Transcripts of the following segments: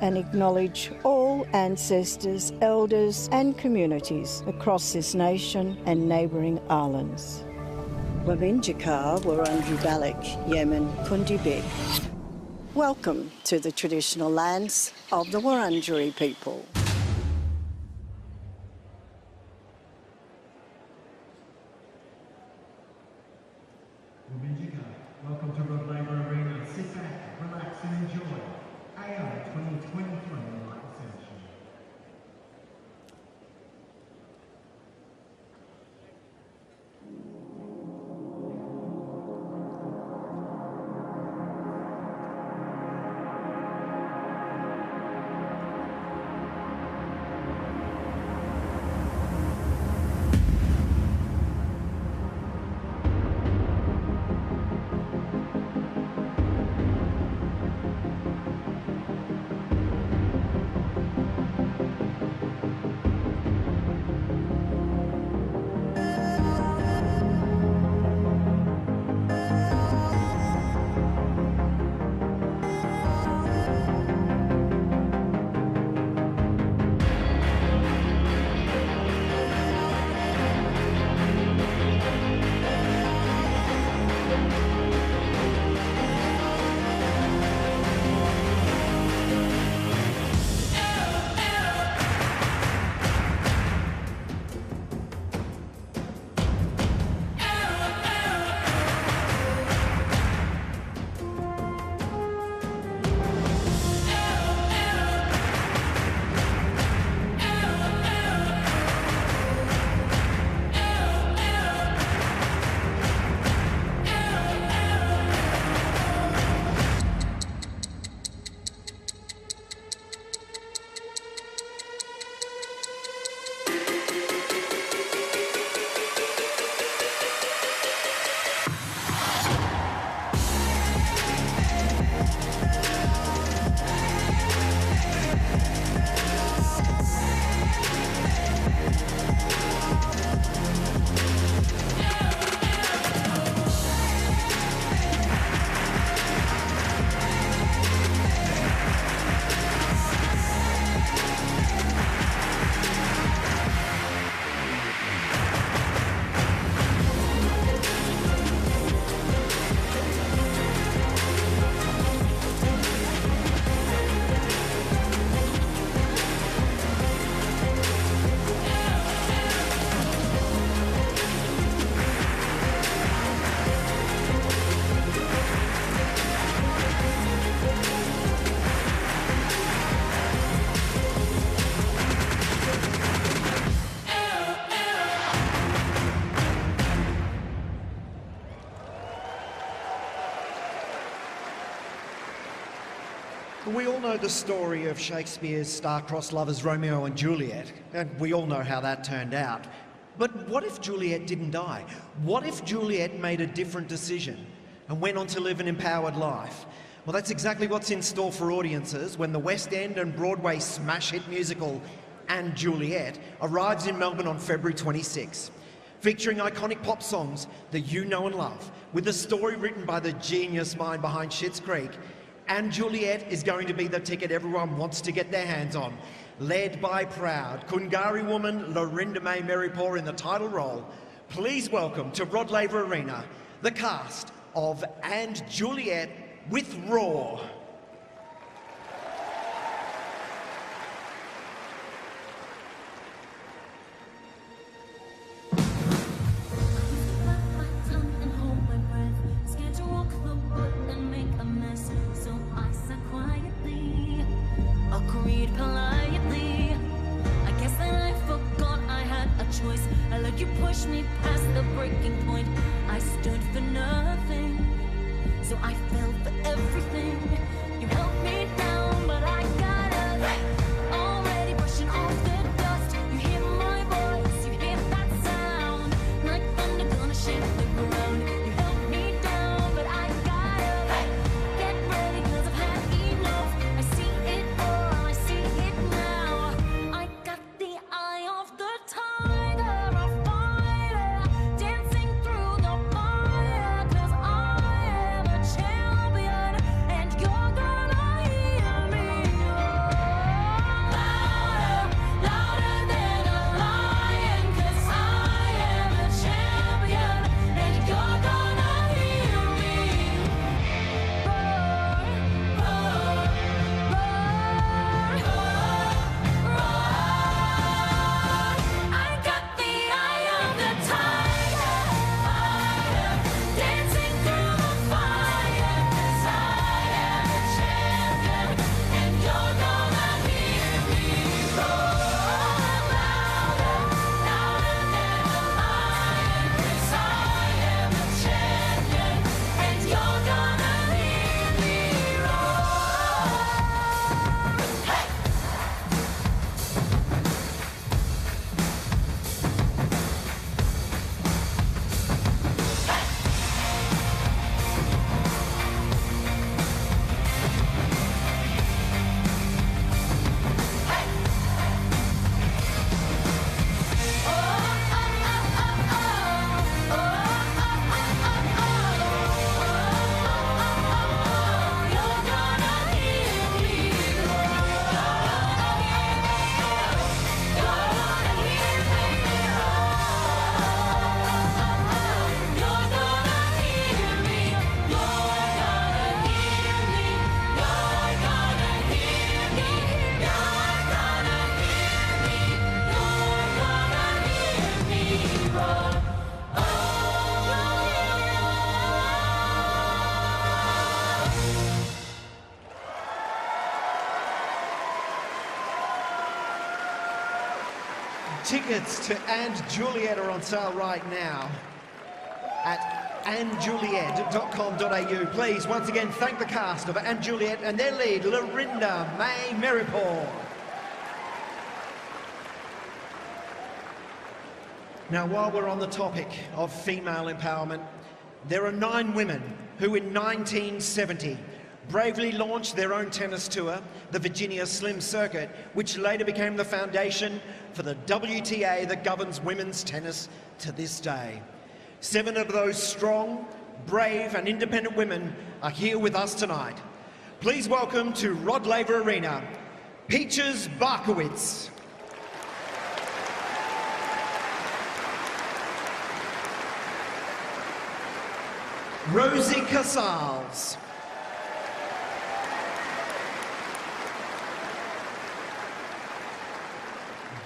and acknowledge all ancestors, elders and communities across this nation and neighbouring islands. Wabinjaka Wurundjeri Balak, Yemen, Kundibik. Welcome to the traditional lands of the Wurundjeri people. Welcome to Rod Laver Arena. Sit back, relax and enjoy AO 2023 Light Session. We all know the story of Shakespeare's star-crossed lovers Romeo and Juliet, and we all know how that turned out. But what if Juliet didn't die? What if Juliet made a different decision and went on to live an empowered life? Well, that's exactly what's in store for audiences when the West End and Broadway smash hit musical And Juliet arrives in Melbourne on February 26. Featuring iconic pop songs that you know and love, with a story written by the genius mind behind Schitt's Creek, And Juliet is going to be the ticket everyone wants to get their hands on. Led by proud Kungari woman Lorinda May Merrypaw in the title role, please welcome to Rod Laver Arena the cast of And Juliet with Roar. You pushed me past the breaking point. I stood for nothing, so I fell for everything. You held me down, but I got up. Already brushing off the dust. You hear my voice, you hear that sound, like thunder gonna shake the ground. You held me down, but I got up. Get ready, 'cause I've had enough. I see it all, I see it now. I got the eye of the tiger. Dancing through the fire, 'cause I am a champion, and you're Tickets to And Juliet are on sale right now at andjuliet.com.au. Please, once again, thank the cast of And Juliet and their lead, Lorinda May Merripaw. Now, while we're on the topic of female empowerment, there are 9 women who in 1970 bravely launched their own tennis tour, the Virginia Slim Circuit, which later became the foundation for the WTA that governs women's tennis to this day. 7 of those strong, brave and independent women are here with us tonight. Please welcome to Rod Laver Arena, Peaches Barkowitz. Rosie Casals.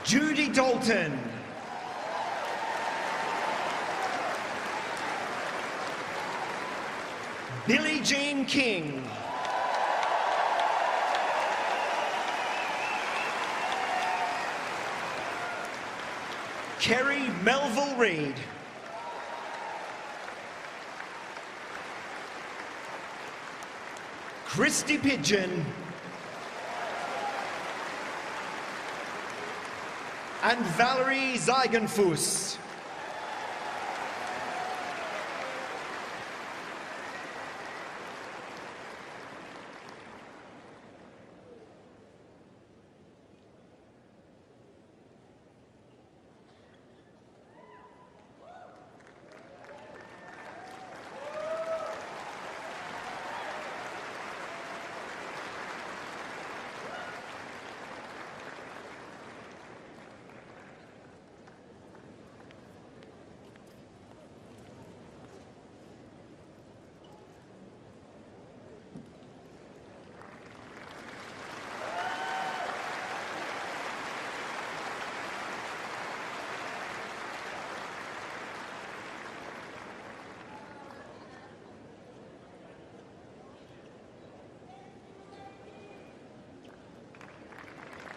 Judy Dalton. Billie Jean King. Kerry Melville Reid. Christy Pigeon. And Valerie Zeigenfuss.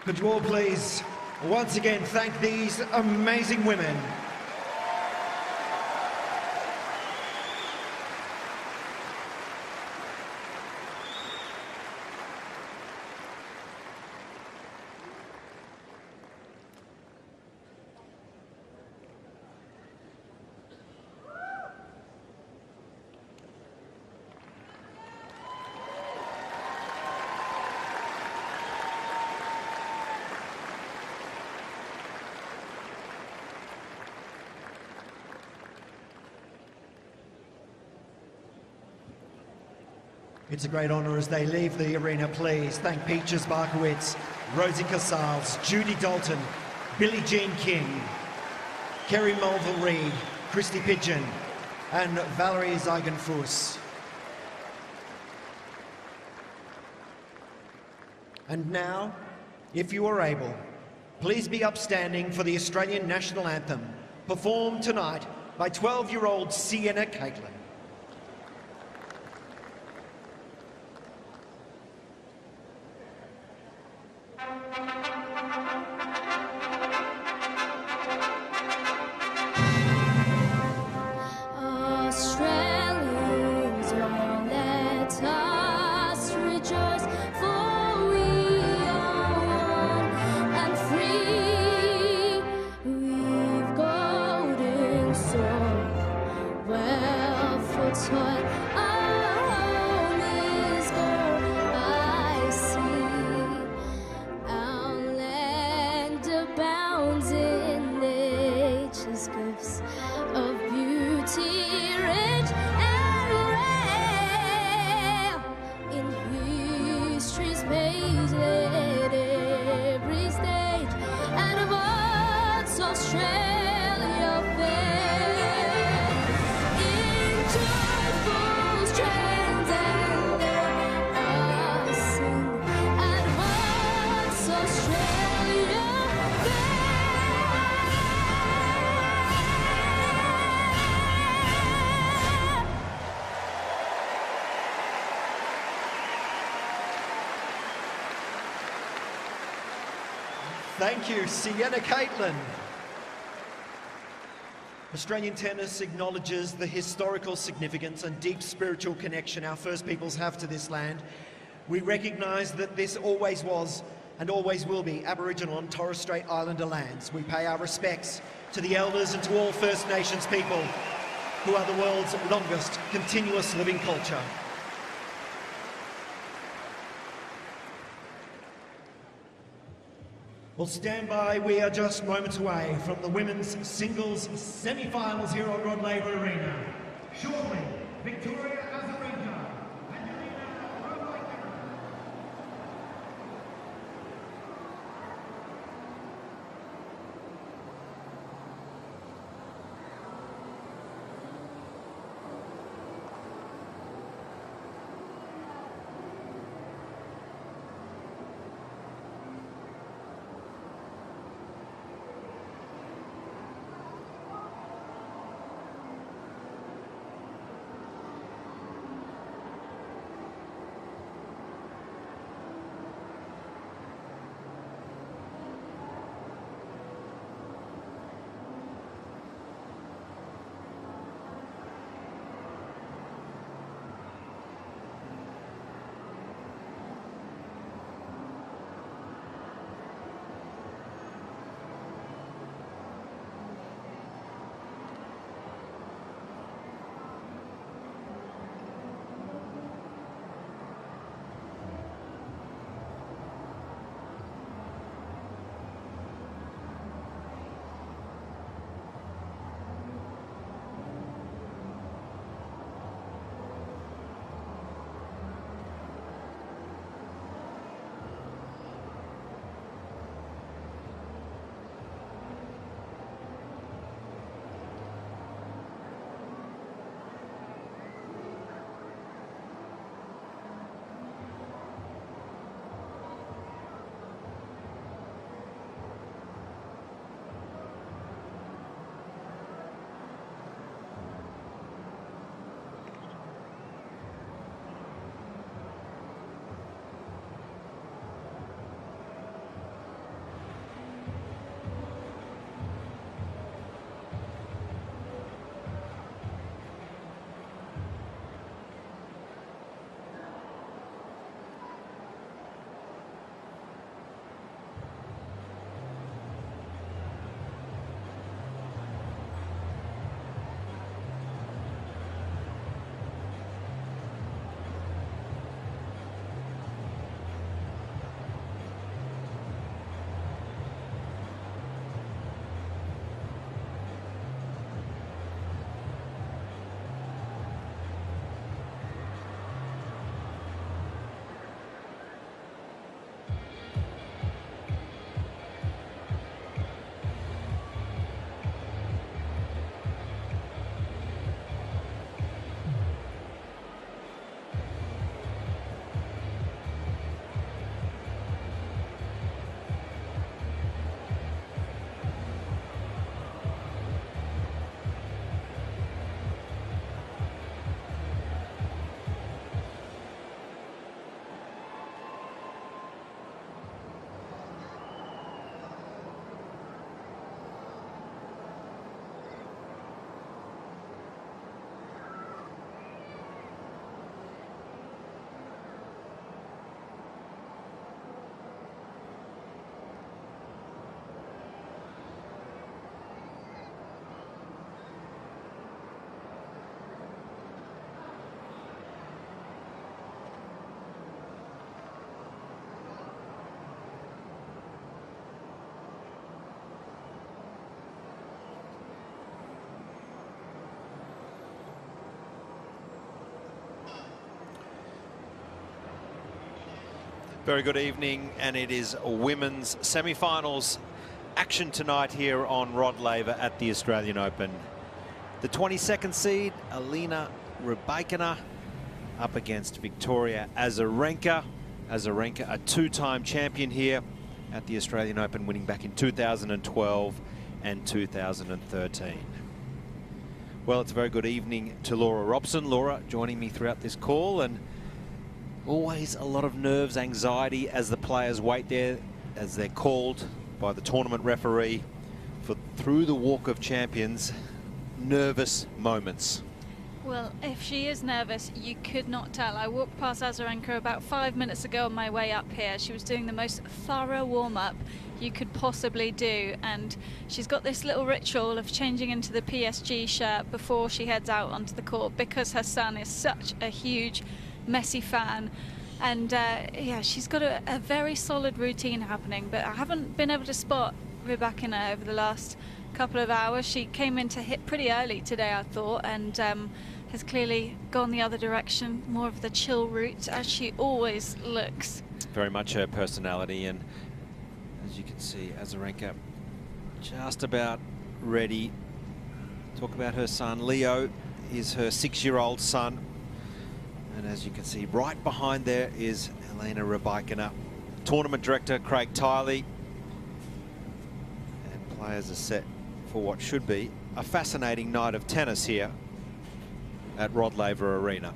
Could you all please, once again, thank these amazing women. It's a great honour as they leave the arena. Please thank Peaches Barkowitz, Rosie Casals, Judy Dalton, Billie Jean King, Kerry Melville Reid, Christy Pigeon and Valerie Zeigenfuss. And now, if you are able, please be upstanding for the Australian National Anthem, performed tonight by 12-year-old Sienna Caitlin. Thank you, Sienna Caitlin. Australian tennis acknowledges the historical significance and deep spiritual connection our First Peoples have to this land. We recognise that this always was and always will be Aboriginal and Torres Strait Islander lands. We pay our respects to the elders and to all First Nations people who are the world's longest continuous living culture. Well, stand by, we are just moments away from the women's singles semi-finals here on Rod Laver Arena. Shortly, Victoria Azarenka and Elena Rybakina. Very good evening, and it is women's semi-finals action tonight here on Rod Laver at the Australian Open. The 22nd seed, Elena Rybakina, up against Victoria Azarenka. Azarenka, a two-time champion here at the Australian Open, winning back in 2012 and 2013. Well, it's a very good evening to Laura Robson. Laura joining me throughout this call, and always a lot of nerves, anxiety as the players wait there, as they're called by the tournament referee through the Walk of Champions nervous moments. Well, if she is nervous, you could not tell. I walked past Azarenka about 5 minutes ago on my way up here. She was doing the most thorough warm-up you could possibly do, and she's got this little ritual of changing into the PSG shirt before she heads out onto the court, because her son is such a huge Messi fan. And yeah, she's got a very solid routine happening, but I haven't been able to spot Rybakina over the last couple of hours. She came in to hit pretty early today, I thought, and has clearly gone the other direction, more of the chill route, as she always looks. Very much her personality, and as you can see, Azarenka just about ready. Talk about her son. Leo is her 6-year-old son, and as you can see, right behind there is Elena Rybakina. Tournament director Craig Tiley, and players are set for what should be a fascinating night of tennis here at Rod Laver Arena.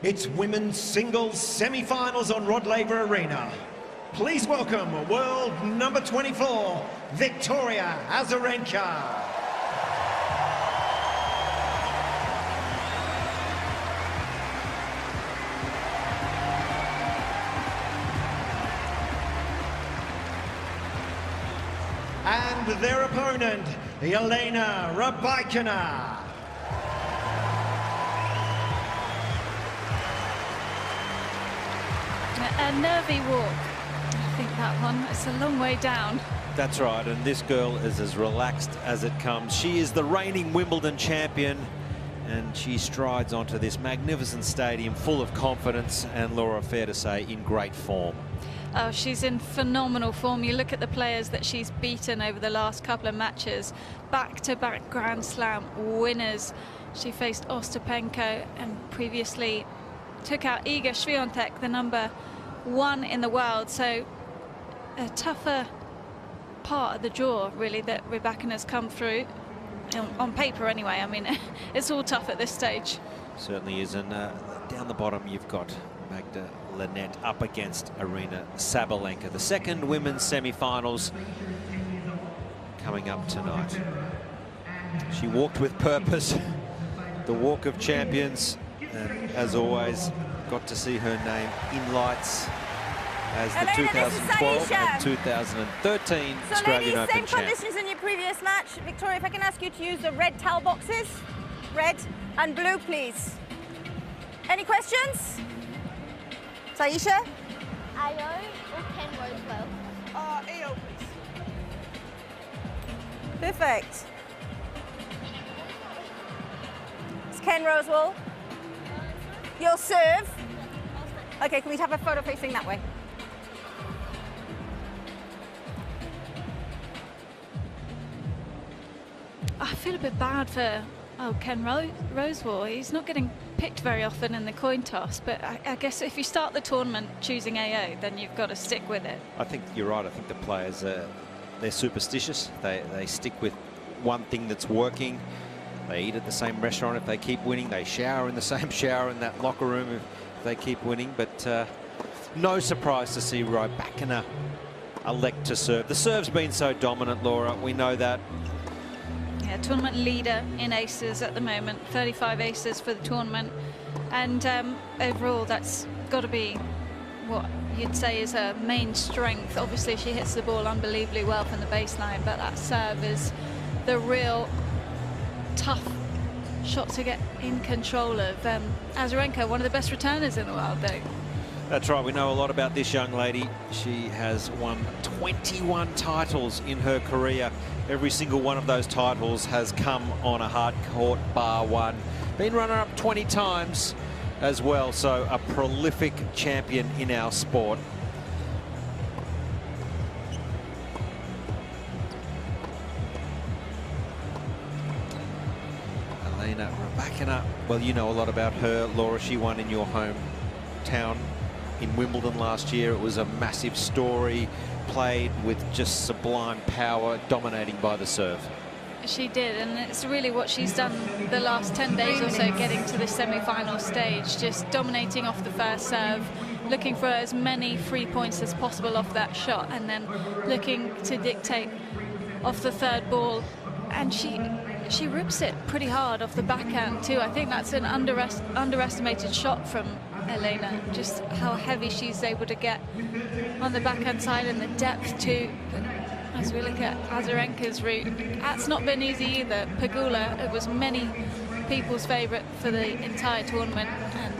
It's women's singles semi-finals on Rod Laver Arena. Please welcome world number 24, Victoria Azarenka. And their opponent, Elena Rybakina. A nervy walk, I think, that one. It's a long way down. That's right, and this girl is as relaxed as it comes. She is the reigning Wimbledon champion, and she strides onto this magnificent stadium full of confidence and, Laura, fair to say, in great form. Oh, she's in phenomenal form. You look at the players that she's beaten over the last couple of matches. Back-to-back Grand Slam winners. She faced Ostapenko and previously took out Iga Swiatek, the number 1 in the world. So a tougher part of the draw, really, that Rybakina's come through. On paper, anyway. I mean, it's all tough at this stage. Certainly is. And down the bottom, you've got Magda Linette up against Arena Sabalenka. The second women's semi-finals coming up tonight. She walked with purpose, the walk of champions, and as always, got to see her name in lights as the Elena, 2012 and 2013 Australian Open champ. Same conditions in your previous match. Victoria, if I can ask you to use the red towel boxes. Red and blue, please. Any questions? Saisha? Ayo or Ken Rosewell? Ayo, please. Perfect. It's Ken Rosewell. Your serve. Okay, can we have a photo facing that way? I feel a bit bad for Ken Rosewell. He's not getting picked very often in the coin toss, but I guess if you start the tournament choosing AO, then you've got to stick with it. I think you're right. I think the players, they're superstitious. They stick with one thing that's working. They eat at the same restaurant if they keep winning. They shower in the same shower in that locker room if they keep winning. But no surprise to see Rybakina elect to serve. The serve's been so dominant, Laura. We know that. Yeah, tournament leader in aces at the moment. 35 aces for the tournament. And overall, that's got to be what you'd say is her main strength. Obviously, she hits the ball unbelievably well from the baseline, but that serve is the real tough shot to get in control of. Azarenka, one of the best returners in the world, though. That's right, we know a lot about this young lady. She has won 21 titles in her career. Every single one of those titles has come on a hard court, bar one. Been runner-up 20 times as well, so a prolific champion in our sport. Elena Rybakina, well, you know a lot about her, Laura. She won in your hometown in Wimbledon last year. It was a massive story, played with just sublime power, dominating by the serve. She did, and it's really what she's done the last 10 days or so, getting to the semi-final stage, just dominating off the first serve, looking for as many free points as possible off that shot, and then looking to dictate off the third ball. And she rips it pretty hard off the backhand too. I think that's an underestimated shot from Elena, just how heavy she's able to get on the backhand side, and the depth too. But as we look at Azarenka's route, that's not been easy either. Pegula, it was many people's favourite for the entire tournament, and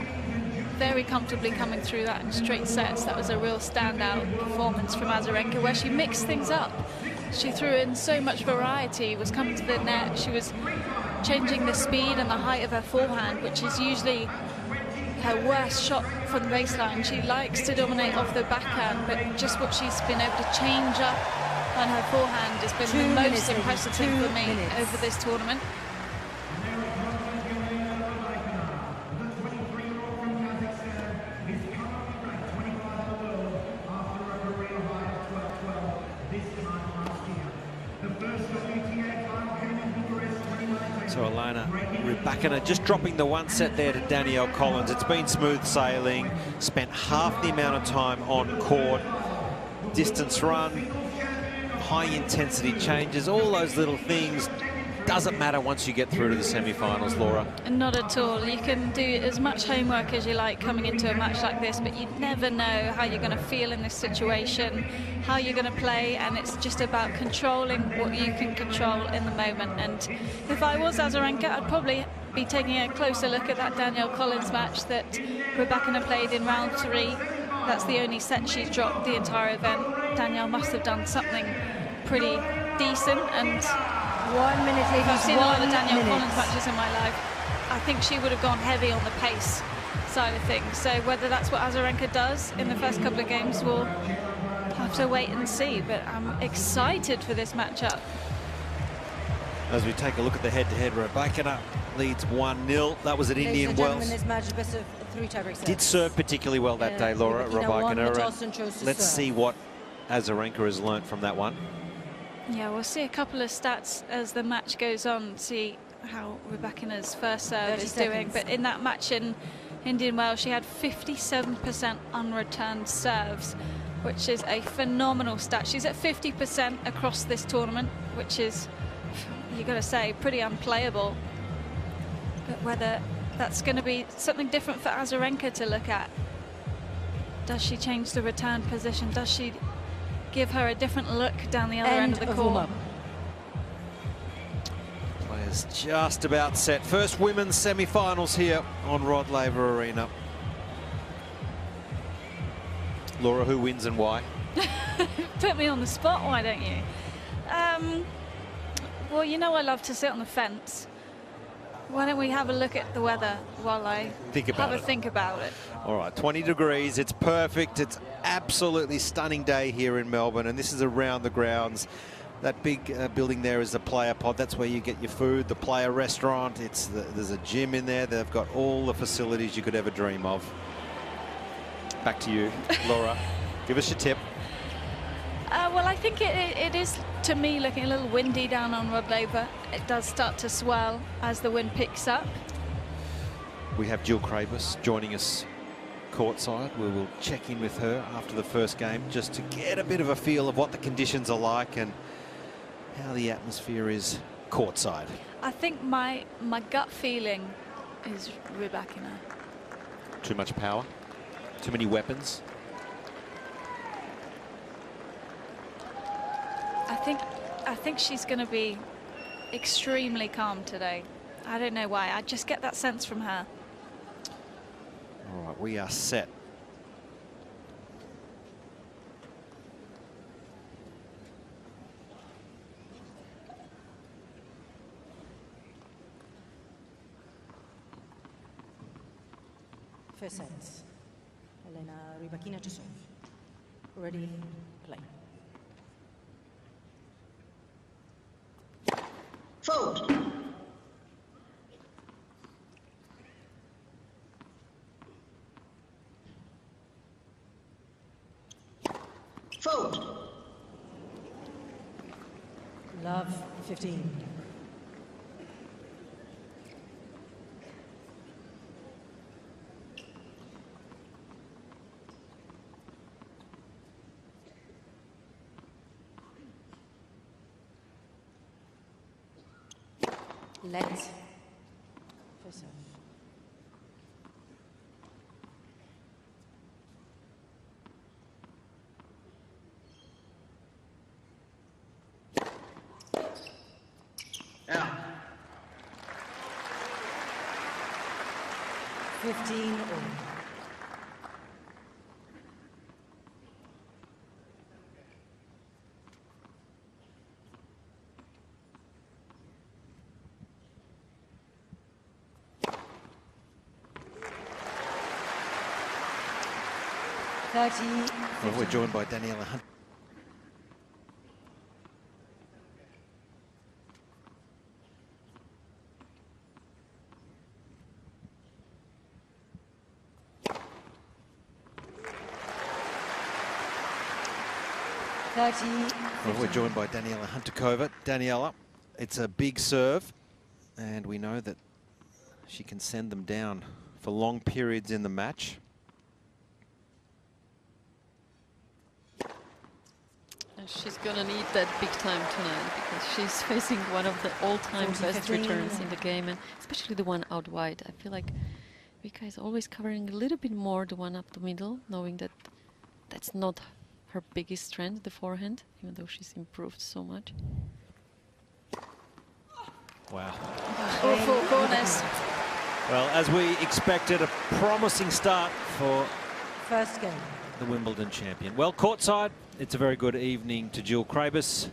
very comfortably coming through that in straight sets. That was a real standout performance from Azarenka, where she mixed things up. She threw in so much variety, was coming to the net, she was changing the speed and the height of her forehand, which is usually her worst shot from the baseline. She likes to dominate off the backhand, but just what she's been able to change up on her forehand has been the most impressive thing for me over this tournament. So Elena Rybakina just dropping the one set there to Danielle Collins. It's been smooth sailing, spent half the amount of time on court, distance run, high intensity changes, all those little things. Doesn't matter once you get through to the semi-finals, Laura. Not at all. You can do as much homework as you like coming into a match like this, but you never know how you're going to feel in this situation, how you're going to play, and it's just about controlling what you can control in the moment. And if I was Azarenka, I'd probably be taking a closer look at that Danielle Collins match that Rybakina played in round 3. That's the only set she's dropped the entire event. Danielle must have done something pretty decent, and 1 minute, ladies. I've seen a lot of Danielle Collins matches in my life. I think she would have gone heavy on the pace side of things. So whether that's what Azarenka does in the first couple of games, we'll have to wait and see. But I'm excited for this matchup. As we take a look at the head-to-head, Rybakina leads 1-0. That was at Indian Wells. This match is best of 3 tiebreak Did serve particularly well that day, Laura Rybakina. Let's see what Azarenka has learnt from that one. Yeah, we'll see a couple of stats as the match goes on, see how Rybakina's first serve is doing. But in that match in Indian Wells, she had 57% unreturned serves, which is a phenomenal stat. She's at 50% across this tournament, which is, you got to say, pretty unplayable. But whether that's going to be something different for Azarenka to look at. Does she change the return position? Does she give her a different look down the other end of the court? Players just about set. First women's semi-finals here on Rod Laver Arena. Laura, who wins and why? Put me on the spot, why don't you? Well, you know I love to sit on the fence. Why don't we have a look at the weather while I think about it? All right, 20 degrees, it's perfect. It's absolutely stunning day here in Melbourne, and this is around the grounds. That big building there is the player pod. That's where you get your food, the player restaurant. There's a gym in there. They've got all the facilities you could ever dream of. Back to you, Laura. Give us your tip. Well, I think it is, to me, looking a little windy down on Rod Laver. It does start to swell as the wind picks up. We have Jill Crabus joining us courtside. We will check in with her after the first game just to get a bit of a feel of what the conditions are like and how the atmosphere is courtside. I think my gut feeling is Rybakina. Too much power? Too many weapons? I think she's going to be extremely calm today. I don't know why. I just get that sense from her. All right, we are set First set. Elena Rybakina to serve. Ready, play. Fold. Fold. Love 15. Let. First serve. Out. 15 all. Well, we're joined by Daniela Hunt. Well, we're joined by Daniela Huntakova. Daniela, it's a big serve, and we know that she can send them down for long periods in the match. She's gonna need that big time tonight because she's facing one of the all-time best returns in the game, and especially the one out wide. I feel like Vika is always covering a little bit more the one up the middle, knowing that that's not her biggest strength, the forehand, even though she's improved so much. Wow. Awful corners. Well, as we expected, a promising start for First game. the Wimbledon champion. Well, courtside, it's a very good evening to Jill Krabus.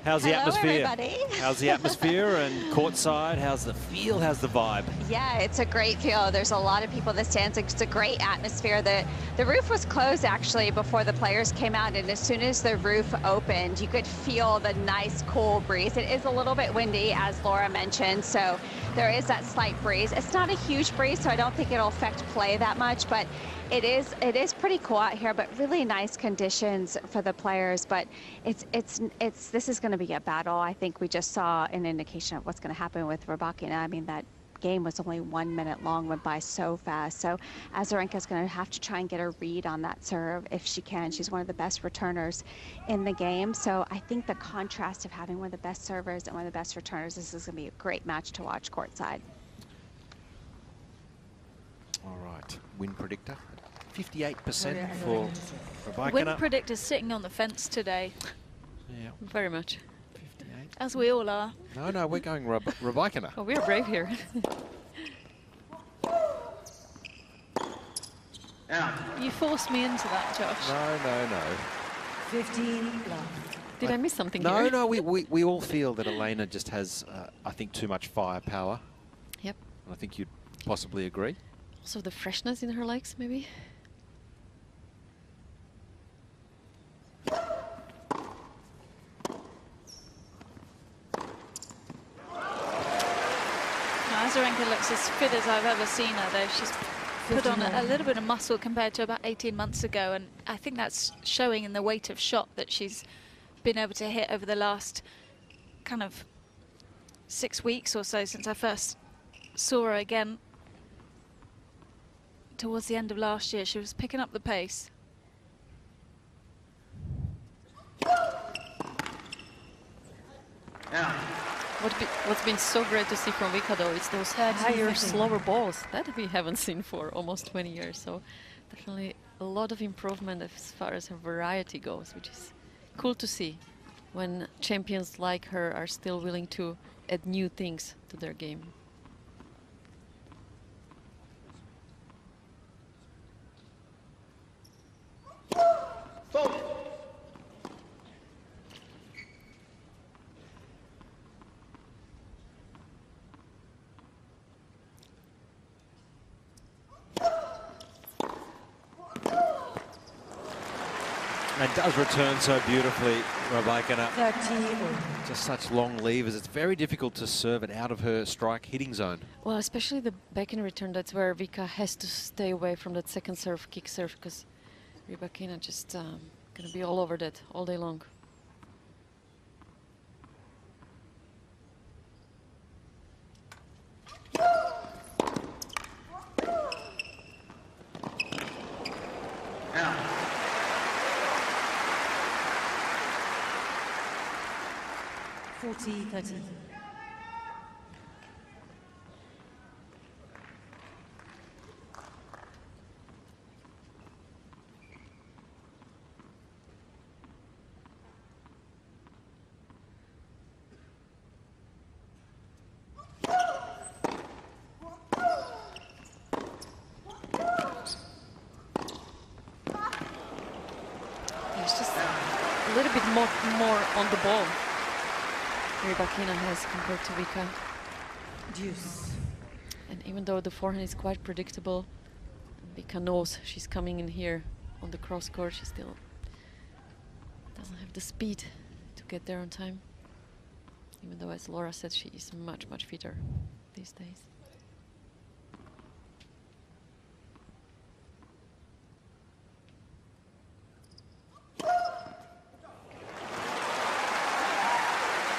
How's the atmosphere? Everybody. How's the atmosphere and courtside? How's the feel? How's the vibe? Yeah, it's a great feel. There's a lot of people in the stands. It's a great atmosphere. The roof was closed actually before the players came out, and as soon as the roof opened, you could feel the nice cool breeze. It is a little bit windy, as Laura mentioned, so there is that slight breeze. It's not a huge breeze, so I don't think it'll affect play that much, but it is pretty cool out here, but really nice conditions for the players. But this is going to be a battle. I think we just saw an indication of what's going to happen with Rybakina. I mean, that game was only 1 minute long, went by so fast. So Azarenka's going to have to try and get a read on that serve if she can. She's one of the best returners in the game. So I think the contrast of having one of the best servers and one of the best returners, this is going to be a great match to watch courtside. All right, win predictor. 58% for Rybakina. Win predictor's sitting on the fence today. Yeah. Very much. 58. As we all are. No, we're going Rybakina. Oh, we're brave here. You forced me into that, Josh. No. 15 love. Did I miss something No, here? no, we all feel that Elena just has, I think, too much firepower. Yep. And I think you'd possibly agree. Also the freshness in her legs, maybe? Azarenka looks as fit as I've ever seen her, though. She's put on a little bit of muscle compared to about 18 months ago, and I think that's showing in the weight of shot that she's been able to hit over the last kind of 6 weeks or so since I first saw her again. Towards the end of last year, she was picking up the pace. What's been so great to see from Vika, though, is those higher, slower balls that we haven't seen for almost 20 years. So definitely a lot of improvement as far as her variety goes, which is cool to see when champions like her are still willing to add new things to their game. And does return so beautifully, Rybakina. 30. Just such long levers. It's very difficult to serve it out of her strike hitting zone. Well, especially the backhand return, that's where Vika has to stay away from that second serve, kick serve, because Rybakina just gonna be all over that all day long. Out. 40-30. It's just a little bit more on the ball. Rybakina has compared to Vika. Deuce. And even though the forehand is quite predictable, Vika knows she's coming in here on the cross court. She still doesn't have the speed to get there on time. Even though, as Laura said, she is much, much fitter these days.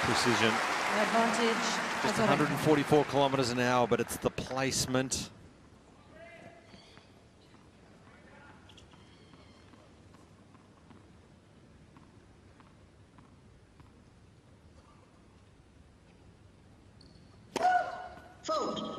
Precision. Advantage. Just Azarenka. 144 kilometers an hour, but it's the placement. Fold.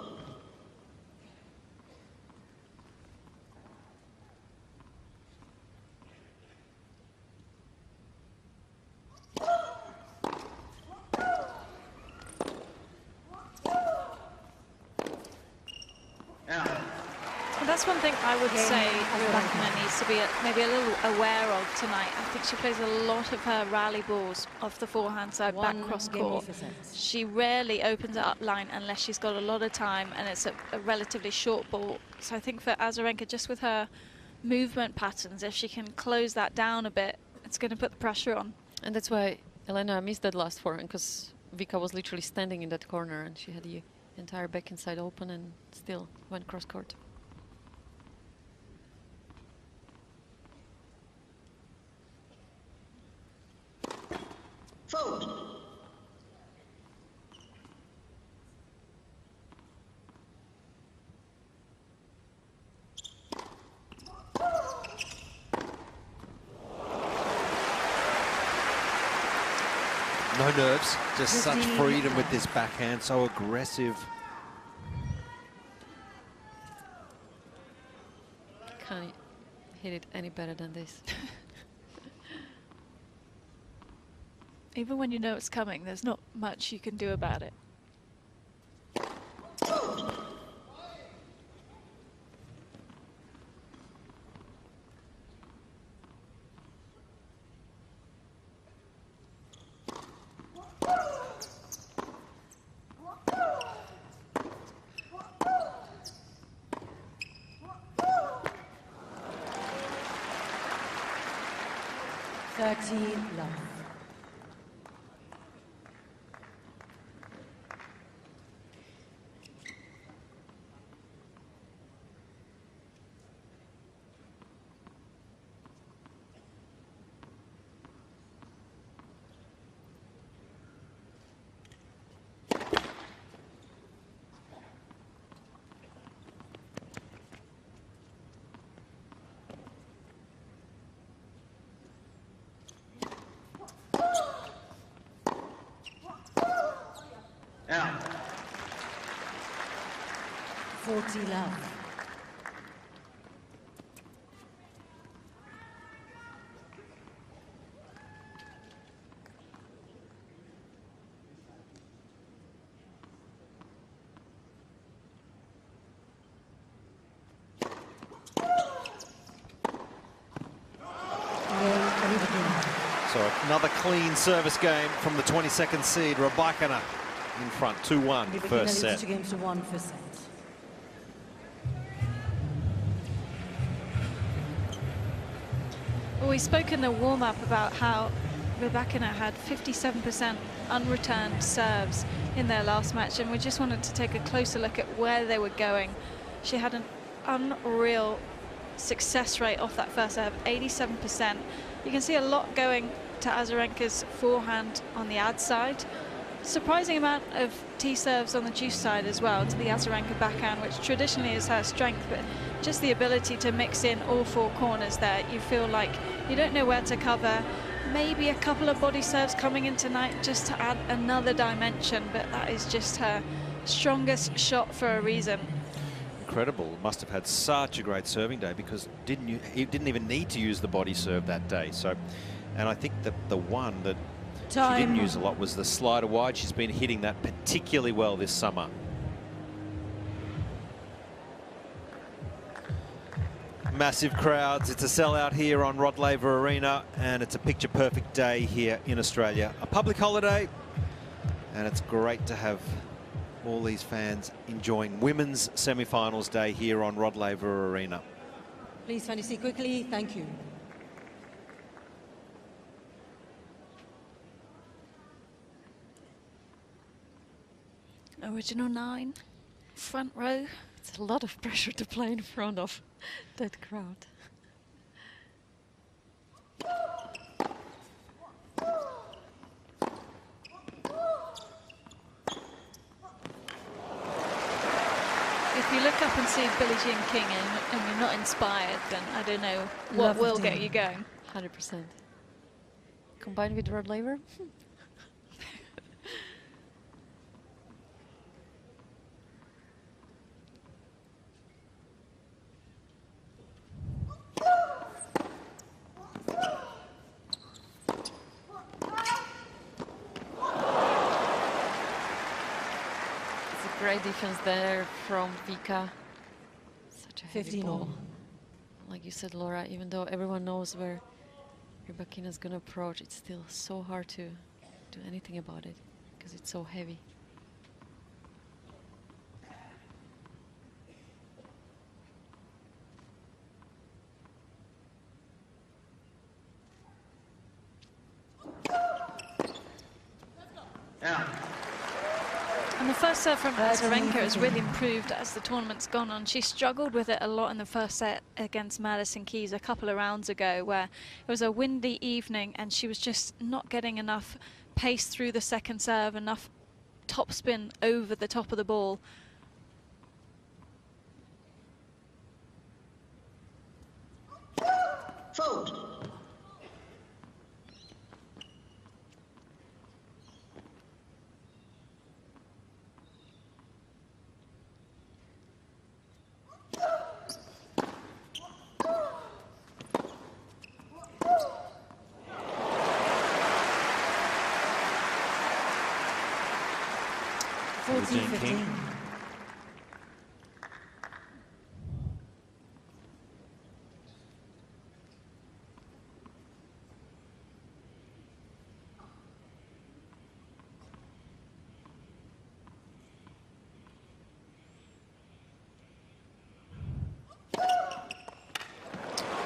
That's one thing I would say Rybakina needs to be maybe a little aware of tonight. I think she plays a lot of her rally balls off the forehand side, back cross court. She rarely opens it up line unless she's got a lot of time and it's a relatively short ball. So I think for Azarenka, just with her movement patterns, if she can close that down a bit, it's going to put the pressure on. And that's why Elena missed that last forehand, because Vika was literally standing in that corner and she had the entire backhand side open and still went cross court. Fold. No nerves, just such freedom with this backhand, so aggressive. Can't hit it any better than this. Even when you know it's coming, there's not much you can do about it. Love. Out. 40 love. So another clean service game from the 22nd seed, Rybakina in front, 2-1 first set. 2 games to 1 first set. Well, we spoke in the warm-up about how Rybakina had 57% unreturned serves in their last match, and we just wanted to take a closer look at where they were going. She had an unreal success rate off that first serve, 87%. You can see a lot going to Azarenka's forehand on the ad side. Surprising amount of tee serves on the juice side as well to the Azarenka backhand, which traditionally is her strength, but just the ability to mix in all four corners there. You feel like you don't know where to cover. Maybe a couple of body serves coming in tonight just to add another dimension, but that is just her strongest shot for a reason. Incredible. Must have had such a great serving day, because he didn't even need to use the body serve that day. So, and I think that the one that she didn't use a lot was the slider wide. She's been hitting that particularly well this summer. Massive crowds. It's a sellout here on Rod Laver Arena, and it's a picture-perfect day here in Australia. A public holiday, and it's great to have all these fans enjoying women's semi-finals day here on Rod Laver Arena. Please find your seat quickly. Thank you. Original 9, front row. It's a lot of pressure to play in front of that crowd. If you look up and see Billie Jean King and you're not inspired, then I don't know what will get you going. 100%. Combined with Rod Laver? Great defense there from Vika. Such a heavy ball. Like you said, Laura, even though everyone knows where Rybakina is going to approach, it's still so hard to do anything about it because it's so heavy. And the first serve from Azarenka has really improved as the tournament's gone on. She struggled with it a lot in the first set against Madison Keys a couple of rounds ago, where it was a windy evening and she was just not getting enough pace through the second serve, enough topspin over the top of the ball. Fault.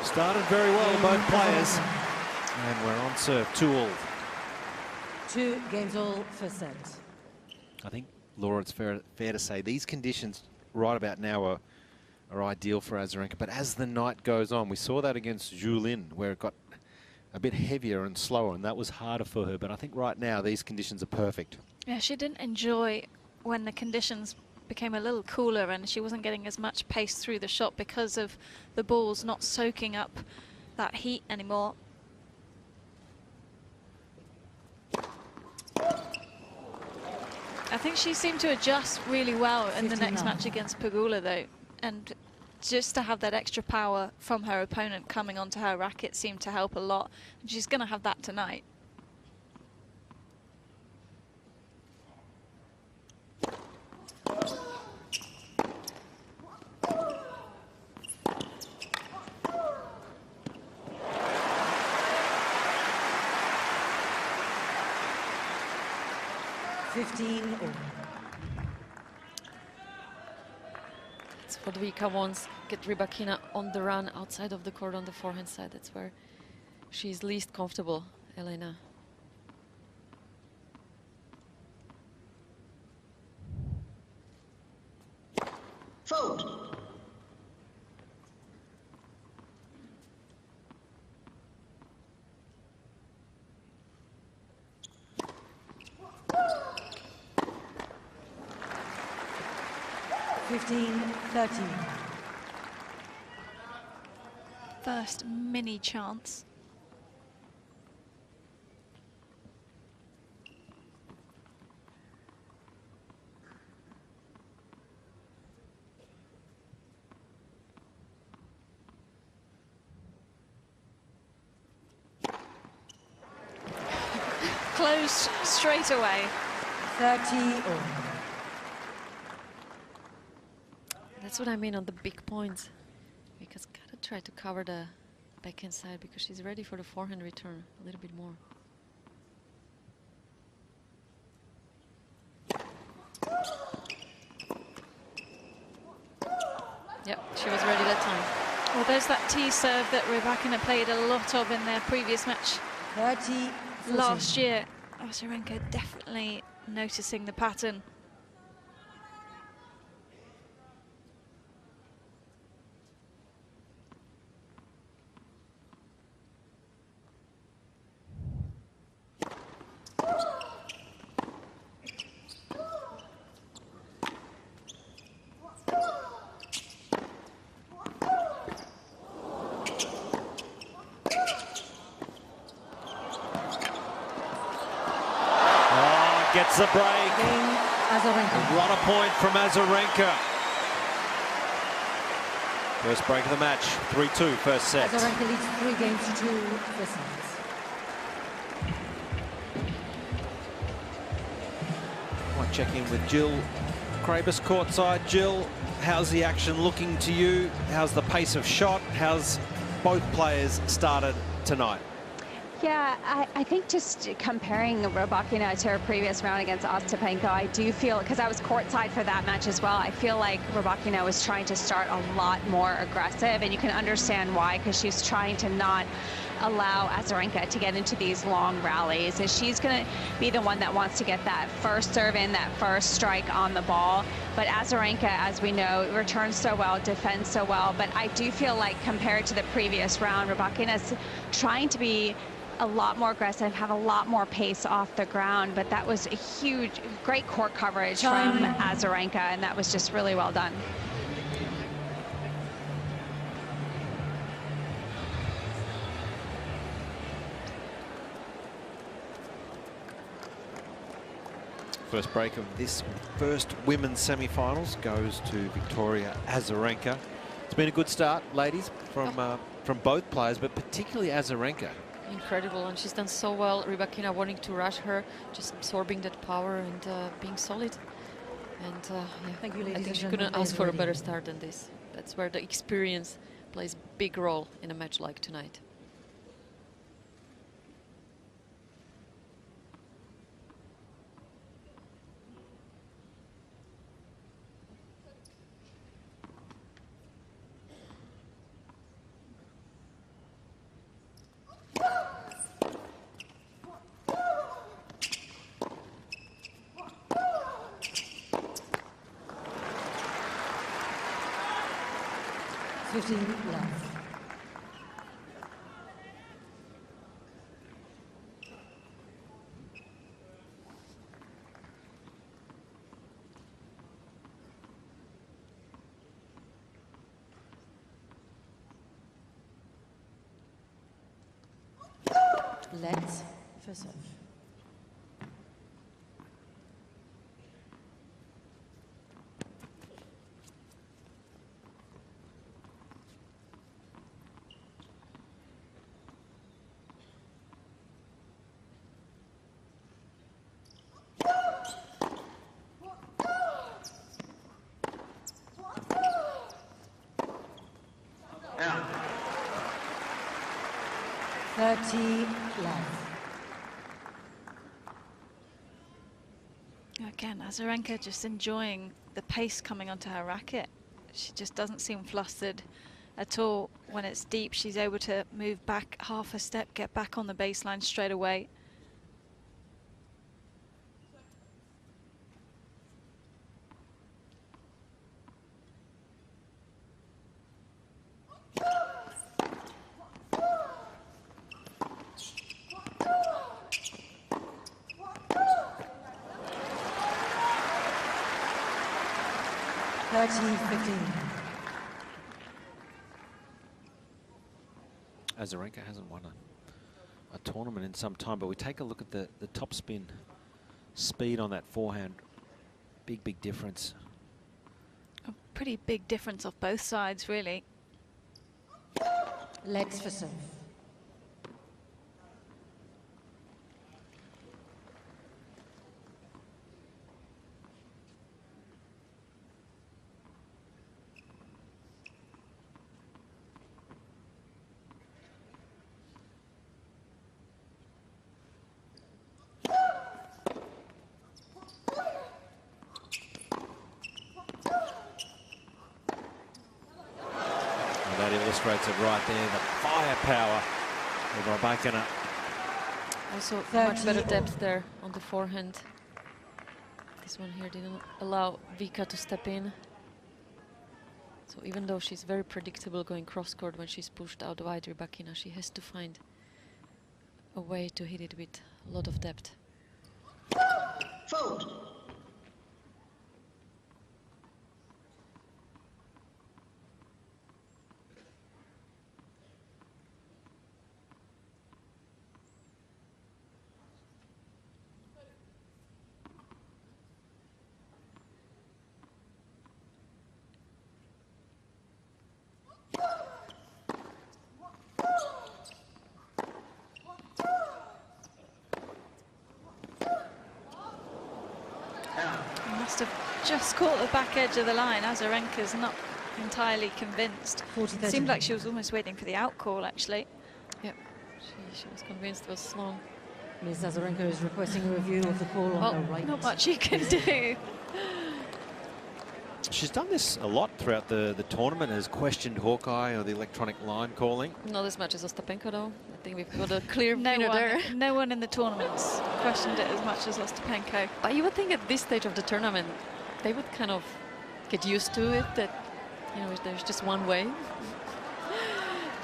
Started very well, both players. And we're on serve, 2-all. 2 games all, first set. I think, Laura, it's fair to say these conditions right about now are ideal for Azarenka. But as the night goes on, we saw that against Juliet, where it got a bit heavier and slower, and that was harder for her. But I think right now these conditions are perfect. Yeah, she didn't enjoy when the conditions became a little cooler and she wasn't getting as much pace through the shot because of the balls not soaking up that heat anymore. I think she seemed to adjust really well in the next match against Pegula, though, and just to have that extra power from her opponent coming onto her racket seemed to help a lot, and she's going to have that tonight. That's what Vika wants. Get Rybakina on the run outside of the court on the forehand side. That's where she's least comfortable, Elena. Fault. First mini chance. Closed straight away. 30 all. That's what I mean on the big points. Because gotta try to cover the backhand side because she's ready for the forehand return a little bit more. Yep, she was ready that time. Well, there's that T serve that Rybakina played a lot of in their previous match 30 last year. Azarenka definitely noticing the pattern. Gets the break. Azarenka. What a point from Azarenka. First break of the match, 3-2, first set. Azarenka leads 3 games to 2 first sets. Might check in with Jill Krabus courtside. Jill, how's the action looking to you? How's the pace of shot? How's both players started tonight? Yeah, I think just comparing Rybakina to her previous round against Ostapenko, I do feel, because I was courtside for that match as well, I feel like Rybakina was trying to start a lot more aggressive, and you can understand why, because she's trying to not allow Azarenka to get into these long rallies, and she's going to be the one that wants to get that first serve in, that first strike on the ball. But Azarenka, as we know, returns so well, defends so well, but I do feel like compared to the previous round, Rybakina's trying to be a lot more aggressive, have a lot more pace off the ground, but that was a huge, great court coverage from Azarenka, and that was just really well done. First break of this first women's semi-finals goes to Victoria Azarenka. It's been a good start, ladies, from both players, but particularly Azarenka. Incredible, and she's done so well. Rybakina wanting to rush her, just absorbing that power and being solid. And yeah, Thank you, I ladies think she and couldn't gentlemen. ask for a better start than this. That's where the experience plays a big role in a match like tonight. Love. Let's first serve. Out. 30 love. Again, Azarenka just enjoying the pace coming onto her racket. She just doesn't seem flustered at all. When it's deep, she's able to move back half a step, get back on the baseline straight away. Azarenka hasn't won a tournament in some time, but we take a look at the top spin speed on that forehand. Big difference. A pretty big difference off both sides, really. Legs for serve. That illustrates it right there, the firepower of Rybakina. Also much better depth there on the forehand. This one here didn't allow Vika to step in. So even though she's very predictable going cross-court when she's pushed out wide, Rybakina, she has to find a way to hit it with a lot of depth. Fold. Must have just caught the back edge of the line. Azarenka's not entirely convinced. Seemed like she was almost waiting for the out call, actually. Yep, she was convinced it was long. Ms. Azarenka is requesting a review of the call on her right. Not much you can do. She's done this a lot throughout the tournament, has questioned Hawkeye or the electronic line calling. Not as much as Ostapenko, though. I think we've got a clear winner there. No one in the tournaments questioned it as much as Ostapenko. But you would think at this stage of the tournament, they would kind of get used to it, that, you know, there's just one way.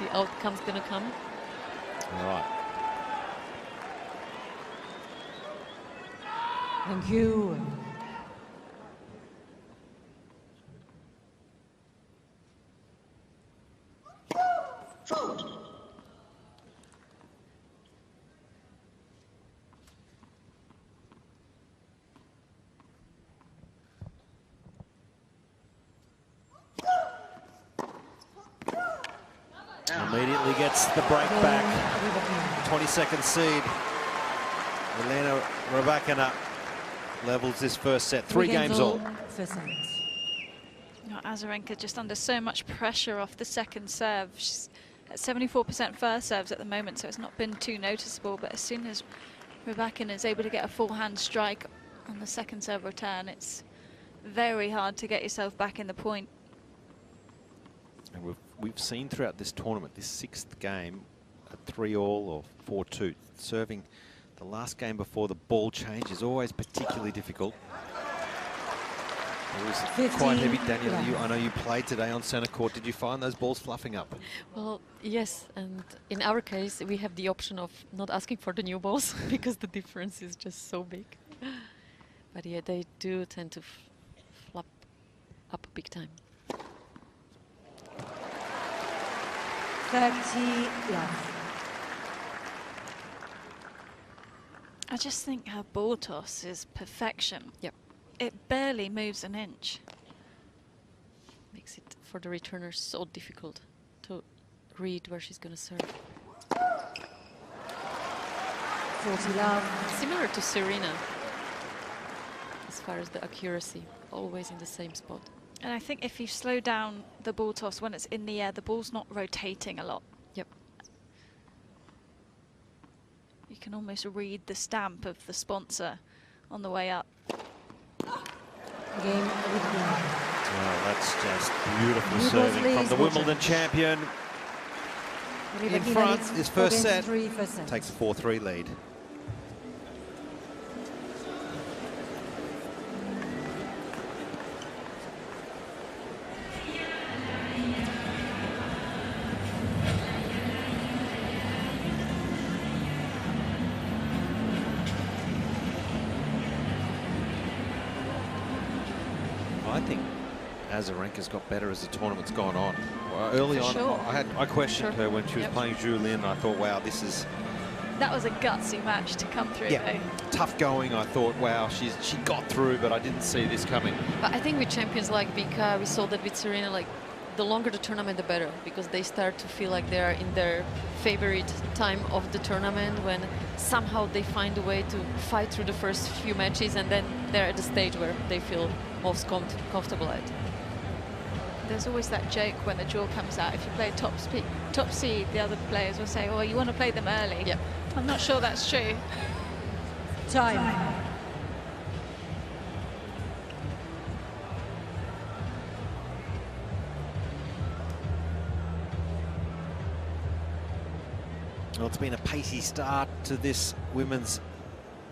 The outcome's going to come. All right. Thank you. Fold. Immediately gets the break back. 22nd seed. Elena Rybakina levels this first set. 3 games all. Azarenka just under so much pressure off the second serve. She's at 74% first serves at the moment, so it's not been too noticeable. But as soon as Rybakina is able to get a forehand strike on the second serve return, it's very hard to get yourself back in the point. And we've seen throughout this tournament, this 6th game, a 3-all or 4-2. Serving the last game before the ball change is always particularly difficult. It was quite heavy. Daniel, I know you played today on centre court. Did you find those balls fluffing up? Well, yes, and in our case, we have the option of not asking for the new balls because the difference is just so big. But yeah, they do tend to flop up big time. 30 love. I just think her ball toss is perfection. Yep. It barely moves an inch. Makes it for the returner so difficult to read where she's going to serve. 40 love. Similar to Serena as far as the accuracy, always in the same spot. And I think if you slow down the ball toss when it's in the air, the ball's not rotating a lot. Yep. You can almost read the stamp of the sponsor on the way up. Game Well, that's just beautiful serving from the Wimbledon champion. In front, his first set, takes a 4-3 lead. I think Azarenka's got better as the tournament's gone on. Well, early on, sure. I questioned her when she was playing Juliet. I thought, wow, this is... That was a gutsy match to come through, though. Tough going. I thought, wow, she got through, but I didn't see this coming. But I think with champions like Vika, we saw that with Serena, like, the longer the tournament, the better, because they start to feel like they are in their favorite time of the tournament, when somehow they find a way to fight through the first few matches, and then they're at the stage where they feel most comfortable at. There's always that joke when the draw comes out. If you play top seed, the other players will say, "Oh, you want to play them early." Yep. I'm not sure that's true. Time. Well, it's been a pacey start to this women's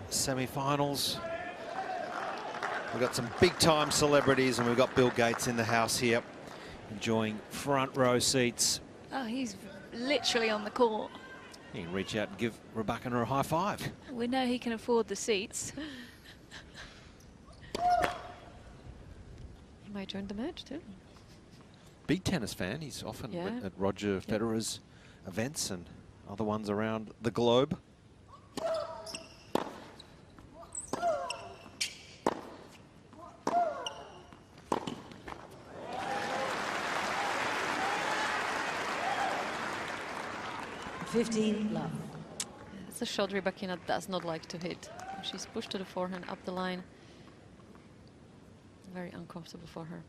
semi-finals. We've got some big-time celebrities, and we've got Bill Gates in the house here, enjoying front row seats. Oh, he's literally on the court. You can reach out and give Rybakina a high five. We know he can afford the seats. He might join the match too. Big tennis fan. He's often at Roger Federer's events and other ones around the globe. Love. It's a shot Rybakina does not like to hit. She's pushed to the forehand up the line. Very uncomfortable for her.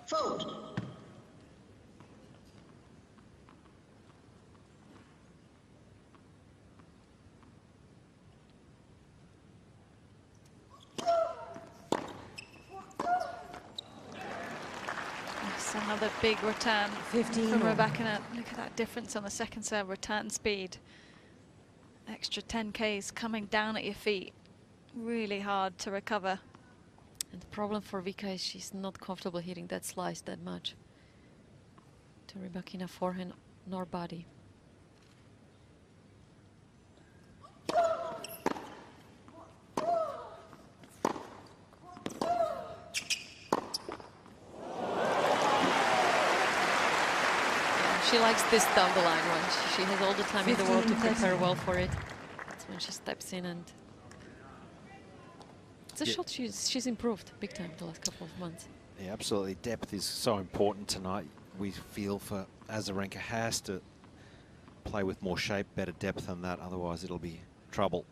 Fault. Another big return from Rybakina. Look at that difference on the second serve return speed. Extra 10Ks coming down at your feet. Really hard to recover. And the problem for Vika is she's not comfortable hitting that slice that much. To Rybakina forehand nor body. She likes this down the line one. She has all the time in the world to prepare well for it. That's when she steps in, and it's a shot she's improved big time the last couple of months. Yeah, absolutely. Depth is so important tonight. We feel for Azarenka has to play with more shape, better depth than that. Otherwise, it'll be trouble.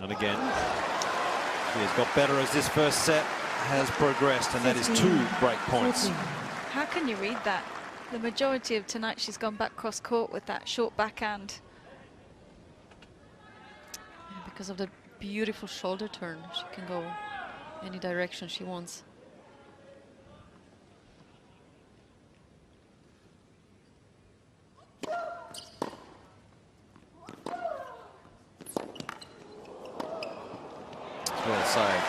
And again, she has got better as this first set has progressed, and that is 2 break points. How can you read that? The majority of tonight she's gone back cross court with that short backhand. Yeah, because of the beautiful shoulder turn, she can go any direction she wants. Well saved.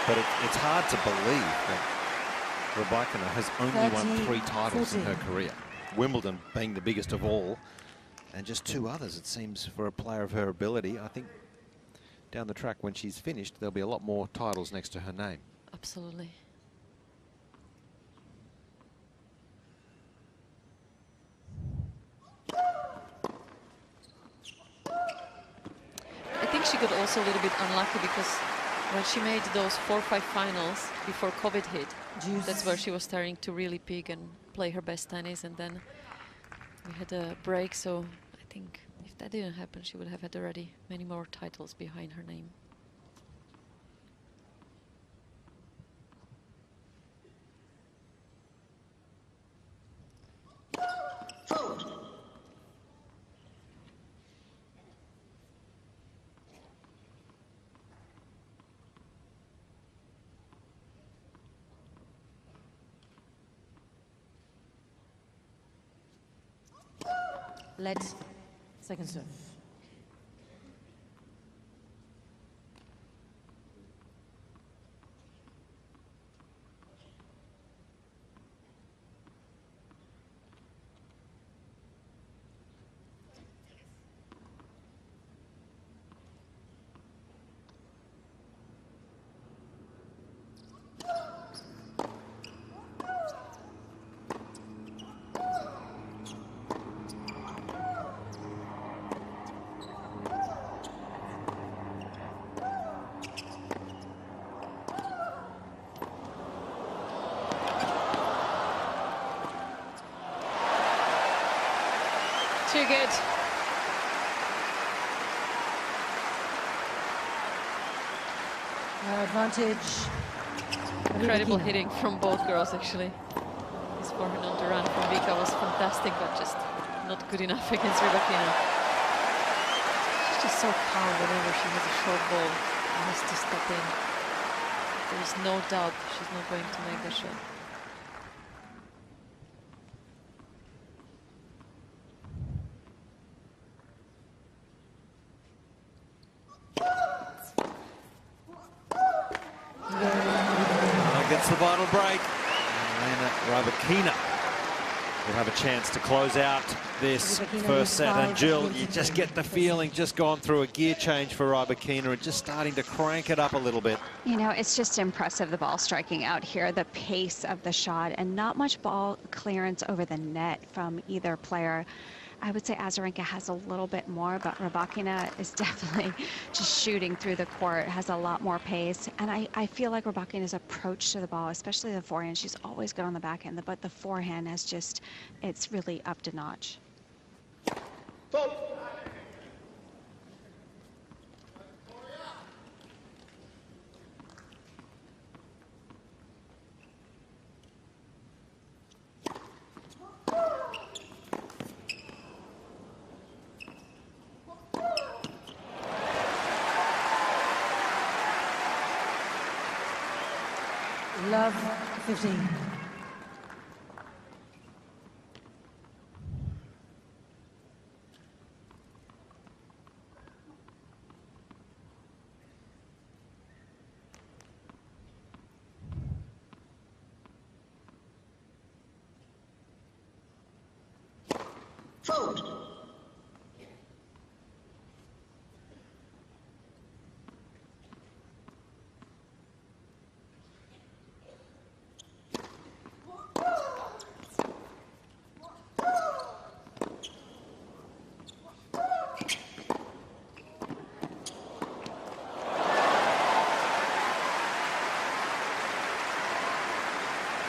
But it's hard to believe that Rybakina has only won 3 titles in her career. Wimbledon being the biggest of all, and just 2 others, it seems, for a player of her ability. I think down the track, when she's finished, there'll be a lot more titles next to her name. Absolutely. I think she got also a little bit unlucky because when she made those 4 or 5 finals before COVID hit, that's where she was starting to really peak and play her best tennis, and then we had a break. So I think if that didn't happen, she would have had already many more titles behind her name. Let, second serve. Too good. Advantage. Incredible hitting from both girls, actually. This forehand on the run from Vika was fantastic, but just not good enough against Rybakina. She's just so calm whenever she has a short ball and has to step in. There is no doubt she's not going to make the shot. Gets the vital break. Elena Rybakina will have a chance to close out this first set. And Jill, you just get the feeling just gone through a gear change for Rybakina and just starting to crank it up a little bit. You know, it's just impressive, the ball striking out here, the pace of the shot, and not much ball clearance over the net from either player. I would say Azarenka has a little bit more, but Rybakina is definitely just shooting through the court, has a lot more pace. And I feel like Rybakina's approach to the ball, especially the forehand, she's always good on the backhand, but the forehand has just, it's really up to notch. Love 15. Fault.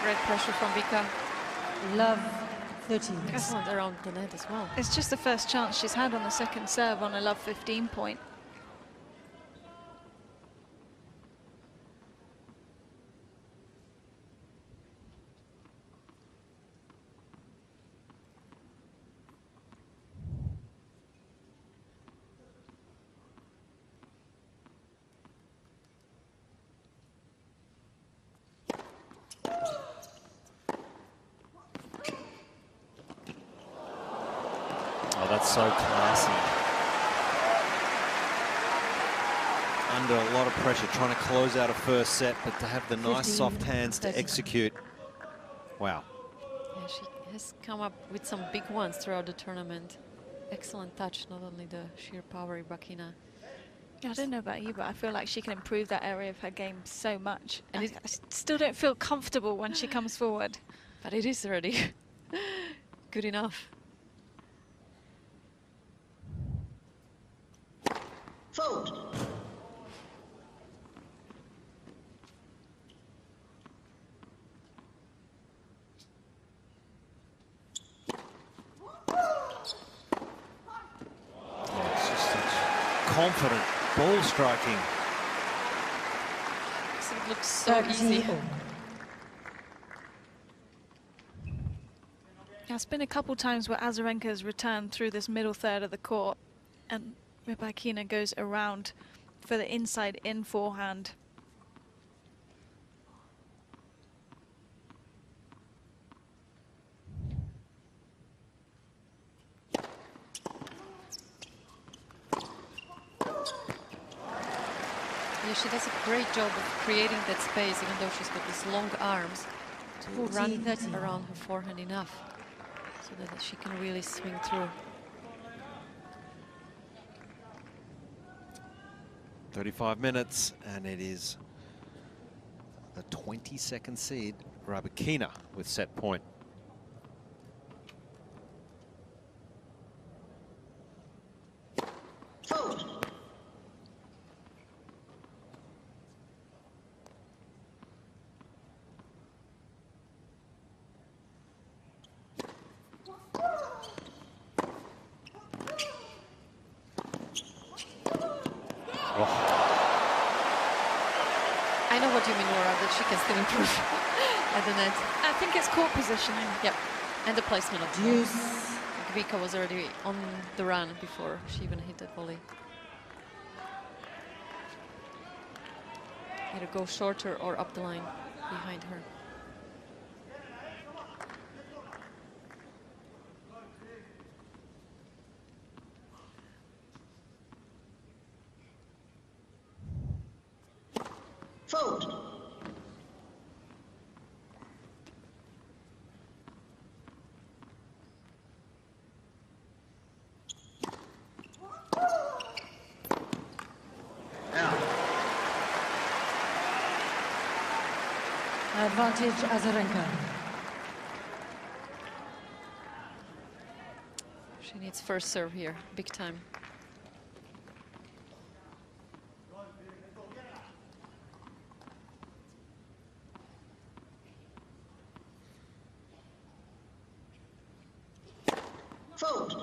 Great pressure from Vika. Love 13. Excellent around the net as well. It's just the first chance she's had on the second serve on a love 15 point. Oh, that's so classy. Under a lot of pressure, trying to close out a first set, but to have the nice soft hands to execute. Wow. Yeah, she has come up with some big ones throughout the tournament. Excellent touch, not only the sheer power of Rybakina. I don't know about you, but I feel like she can improve that area of her game so much. And I still don't feel comfortable when she comes forward. But it is already good enough. Fault. It's just such confident ball striking. It looks so easy. There's been a couple times where Azarenka has returned through this middle third of the court and Rybakina goes around for the inside in forehand. she does a great job of creating that space, even though she's got these long arms, to run around her forehand enough so that she can really swing through. 35 minutes, and it is the 22nd seed, Rybakina, with set point. Fault. I know what you mean, Laura, that she can still improve at the net. I think it's court positioning. Yep, and the placement of the ball. Vika was already on the run before she even hit that volley. Either go shorter or up the line behind her. Fault. Advantage Azarenka. She needs first serve here, big time. Fault.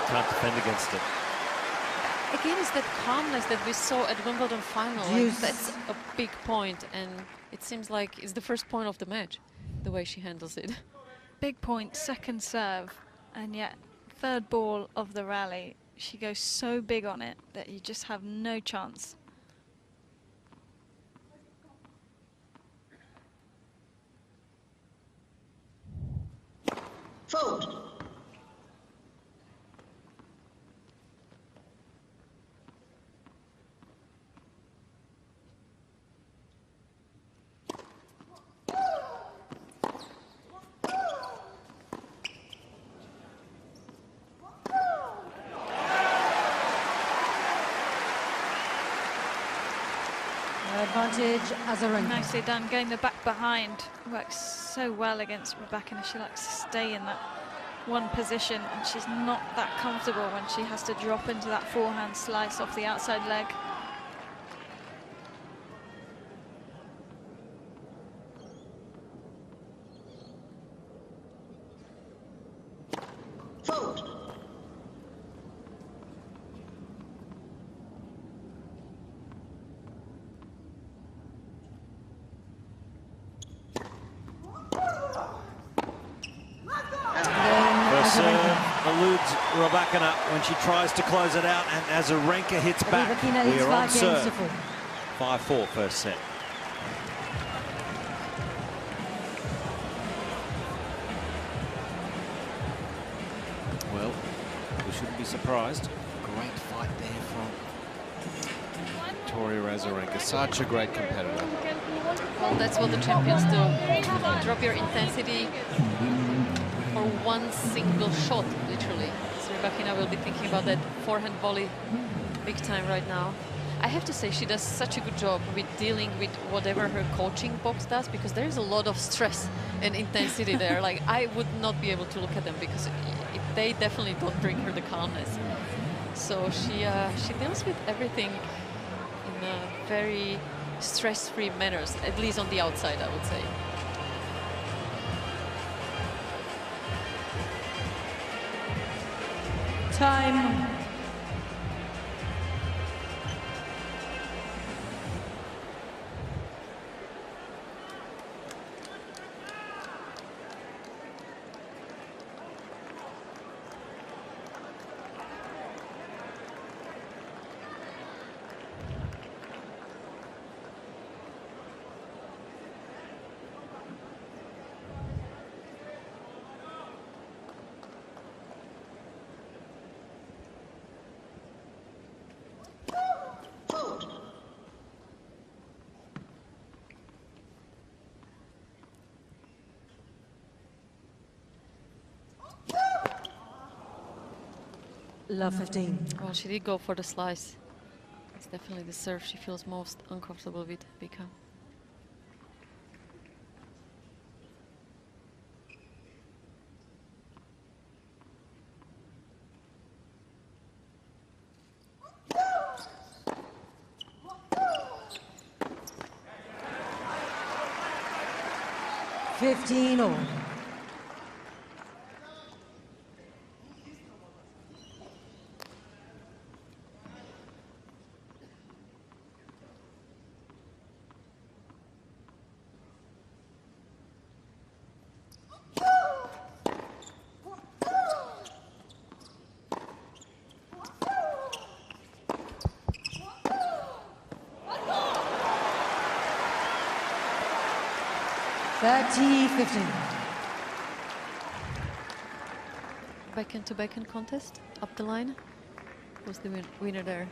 Can't defend against it. Again, it's that calmness that we saw at Wimbledon final. Like, that's a big point, and it seems like it's the first point of the match, the way she handles it. Big point, second serve, and yet third ball of the rally. She goes so big on it that you just have no chance. Fault. Advantage Azarenka. Nicely done, going the back behind. Works so well against Rybakina. She likes to stay in that one position, and she's not that comfortable when she has to drop into that forehand slice off the outside leg. Fault. Eludes Rybakina when she tries to close it out, and Azarenka hits back. Rybakina We leads are on 5 serve. games to 4. 5-4 first set. Well, we shouldn't be surprised. Great fight there from Victoria Azarenka. Such a great competitor. Well, that's what the champions do. Drop your intensity for one single shot, literally. So Rybakina will be thinking about that forehand volley big time right now. I have to say she does such a good job with dealing with whatever her coaching box does, because there is a lot of stress and intensity there. Like, I would not be able to look at them, because they definitely don't bring her the calmness. So she deals with everything in a very stress-free manners, at least on the outside, I would say. Time. Love 15. Well, she did go for the slice. It's definitely the serve she feels most uncomfortable with, Vika. Fifteen all. Backhand to backhand contest up the line. Who's the winner there?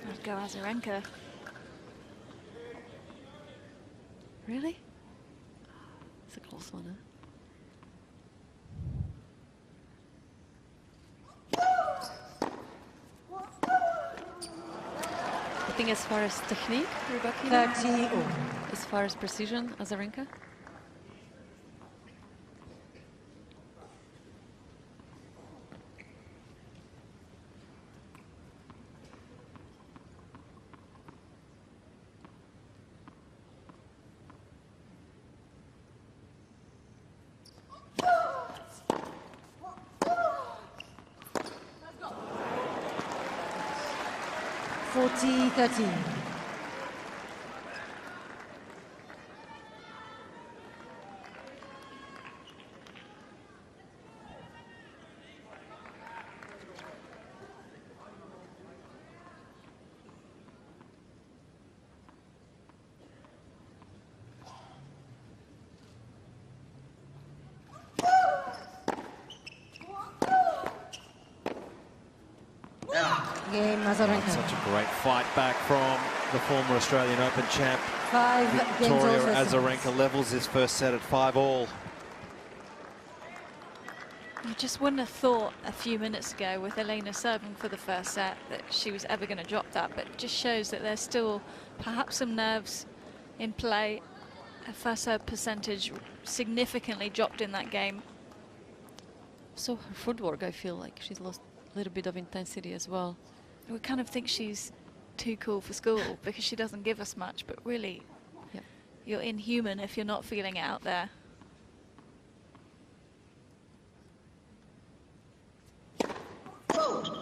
I'd go Azarenka. Really? It's a close one, I think as far as technique, Rybakina. 30 all. As far as precision, Azarenka. $40-13. Game Azarenka. Such a great fight back from the former Australian Open champ. 5 Victoria games Azarenka levels this first set at 5-all. You just wouldn't have thought a few minutes ago with Elena serving for the first set that she was ever going to drop that, but it just shows that there's still perhaps some nerves in play. Her first serve percentage significantly dropped in that game. So her footwork, I feel like she's lost a little bit of intensity as well. We kind of think she's too cool for school because she doesn't give us much, but really, yep, you're inhuman if you're not feeling it out there. Fault.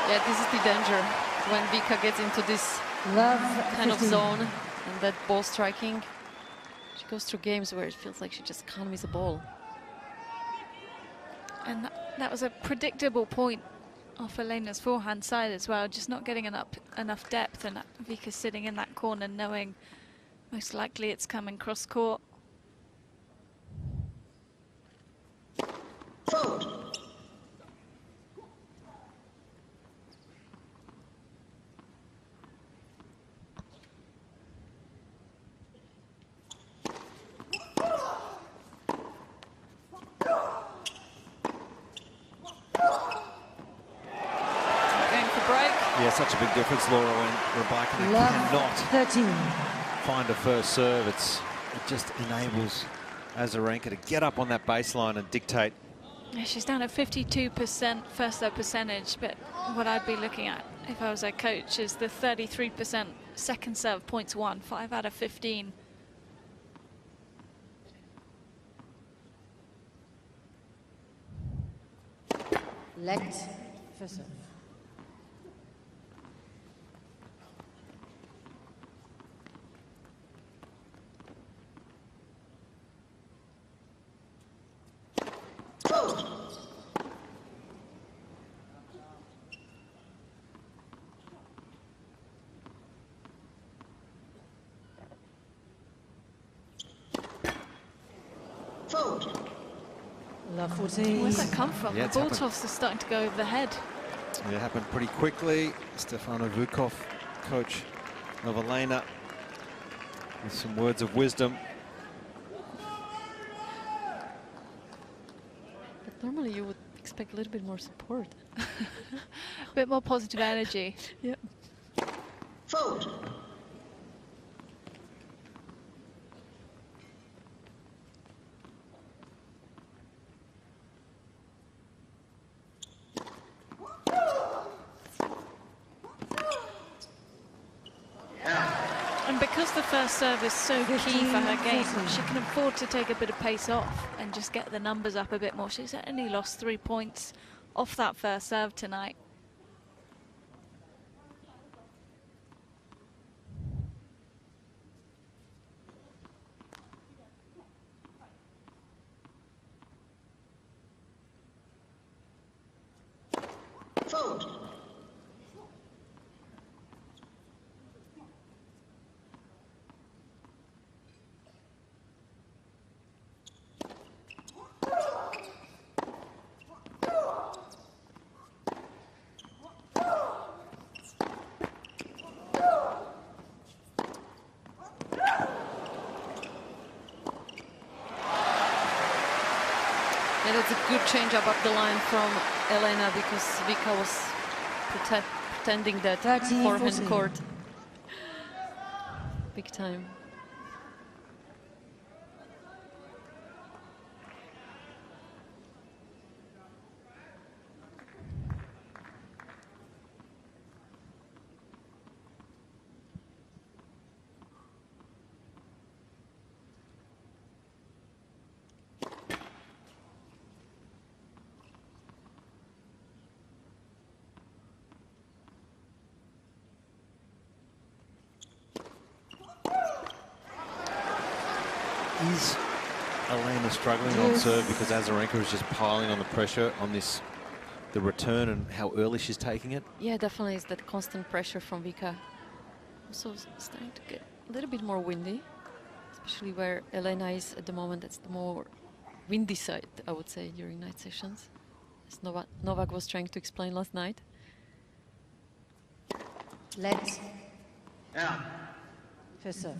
Yeah, this is the danger when Vika gets into this kind of zone and that ball striking. She goes through games where it feels like she just can't miss a ball. And that was a predictable point off Elena's forehand side as well, just not getting enough depth, and Vika's sitting in that corner knowing most likely it's coming cross court. Fault. Yeah, such a big difference, Laura, when Rybakina cannot 13. find a first serve. It just enables Azarenka to get up on that baseline and dictate. Yeah, she's down at 52% first serve percentage, but what I'd be looking at if I was her coach is the 33% second serve points won, 5 out of 15. Let first serve. Fault. Where's that come from? Yeah, The ball toss is starting to go over the head. It happened pretty quickly. Stefano Vukov, coach of Elena, with some words of wisdom. But normally you would expect a little bit more support. A bit more positive energy. Yeah. Fault. And because the first serve is so key for her game, she can afford to take a bit of pace off and just get the numbers up a bit more. She's only lost 3 points off that first serve tonight. Fault. Yeah, that's a good change up the line from Elena, because Vika was pretending that forehand court big time. Is Elena struggling on serve because Azarenka is just piling on the pressure on this, the return, and how early she's taking it? Yeah, definitely is that constant pressure from Vika. Also starting to get a little bit more windy, especially where Elena is at the moment. That's the more windy side, I would say, during night sessions, as Novak was trying to explain last night. Let. First serve.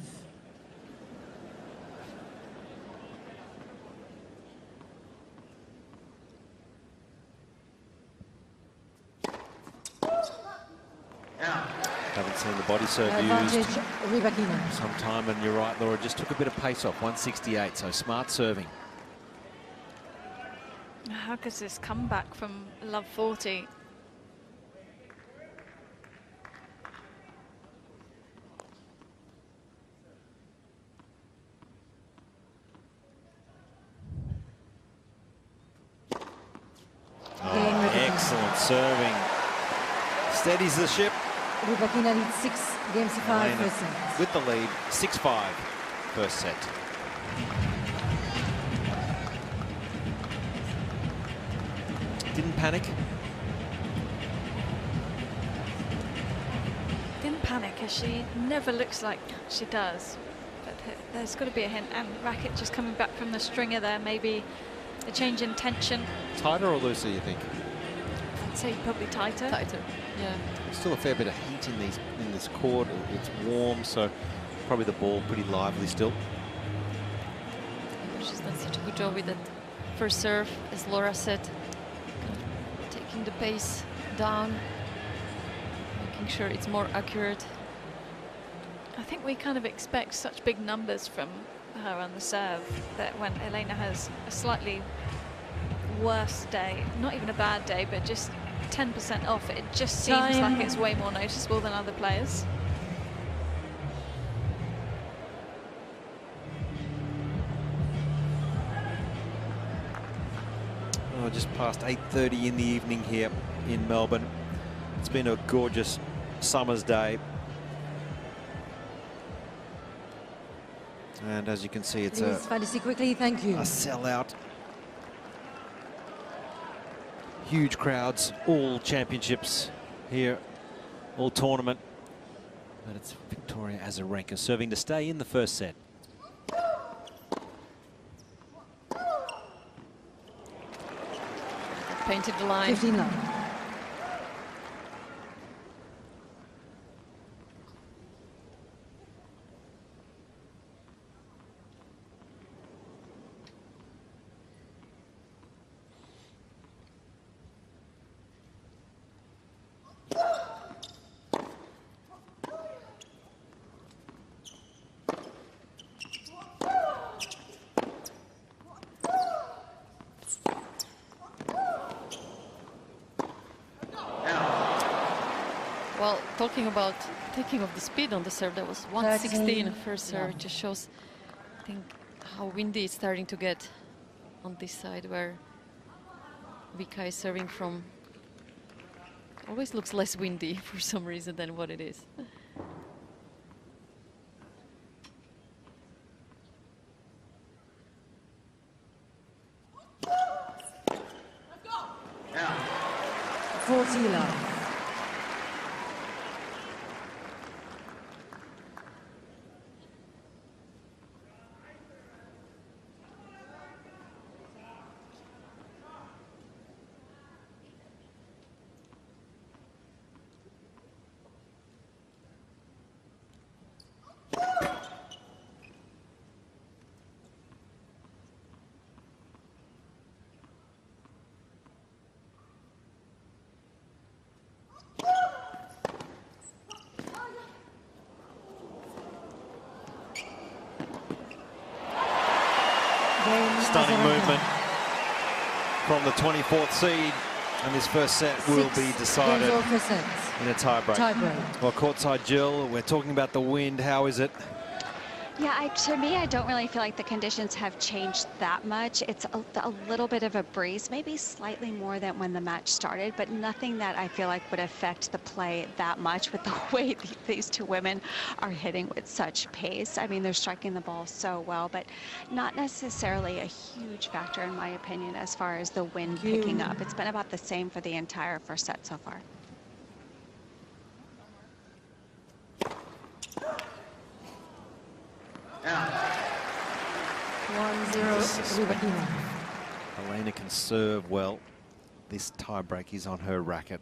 Haven't seen the body serve used some time, and you're right, Laura, just took a bit of pace off, 168, so smart serving. How does this come back from love 40? Excellent serving. Steadies the ship. Rybakina leads 6 games to 5 first set. With the lead, 6-5 first set. Didn't panic. Didn't panic, as she never looks like she does. But there's got to be a hint. And racket just coming back from the stringer there, maybe a change in tension. Tighter or looser, you think? I'd say probably tighter. Tighter, yeah. Still a fair bit of heat in this court. It's warm, so probably the ball pretty lively still. She's done such a good job with that first serve, as Laura said, taking the pace down, making sure it's more accurate. I think we kind of expect such big numbers from her on the serve that when Elena has a slightly worse day, not even a bad day, but just 10% off, it just seems like it's way more noticeable than other players. Oh, just past 8:30 in the evening here in Melbourne. It's been a gorgeous summer's day. And as you can see, it's a quickly, thank you. A sellout. Huge crowds, all championships here, all tournament. But it's Victoria Azarenka serving to stay in the first set. painted the line. 15 love. Well, talking about taking off the speed on the serve, that was 116 first serve. It just shows, I think, how windy it's starting to get on this side where Vika is serving from. Always looks less windy for some reason than what it is. Yeah. 40 love. Stunning movement from the 24th seed, and this first set will be decided in a tie-break. Well, courtside Jill, we're talking about the wind. How is it? Yeah, to me, I don't really feel like the conditions have changed that much. It's a little bit of a breeze, maybe slightly more than when the match started, but nothing that I feel like would affect the play that much with the way these two women are hitting with such pace. I mean, they're striking the ball so well, but not necessarily a huge factor, in my opinion, as far as the wind picking up. It's been about the same for the entire first set so far. Yeah. 1-0 Rybakina. Elena can serve well. This tie-break is on her racket.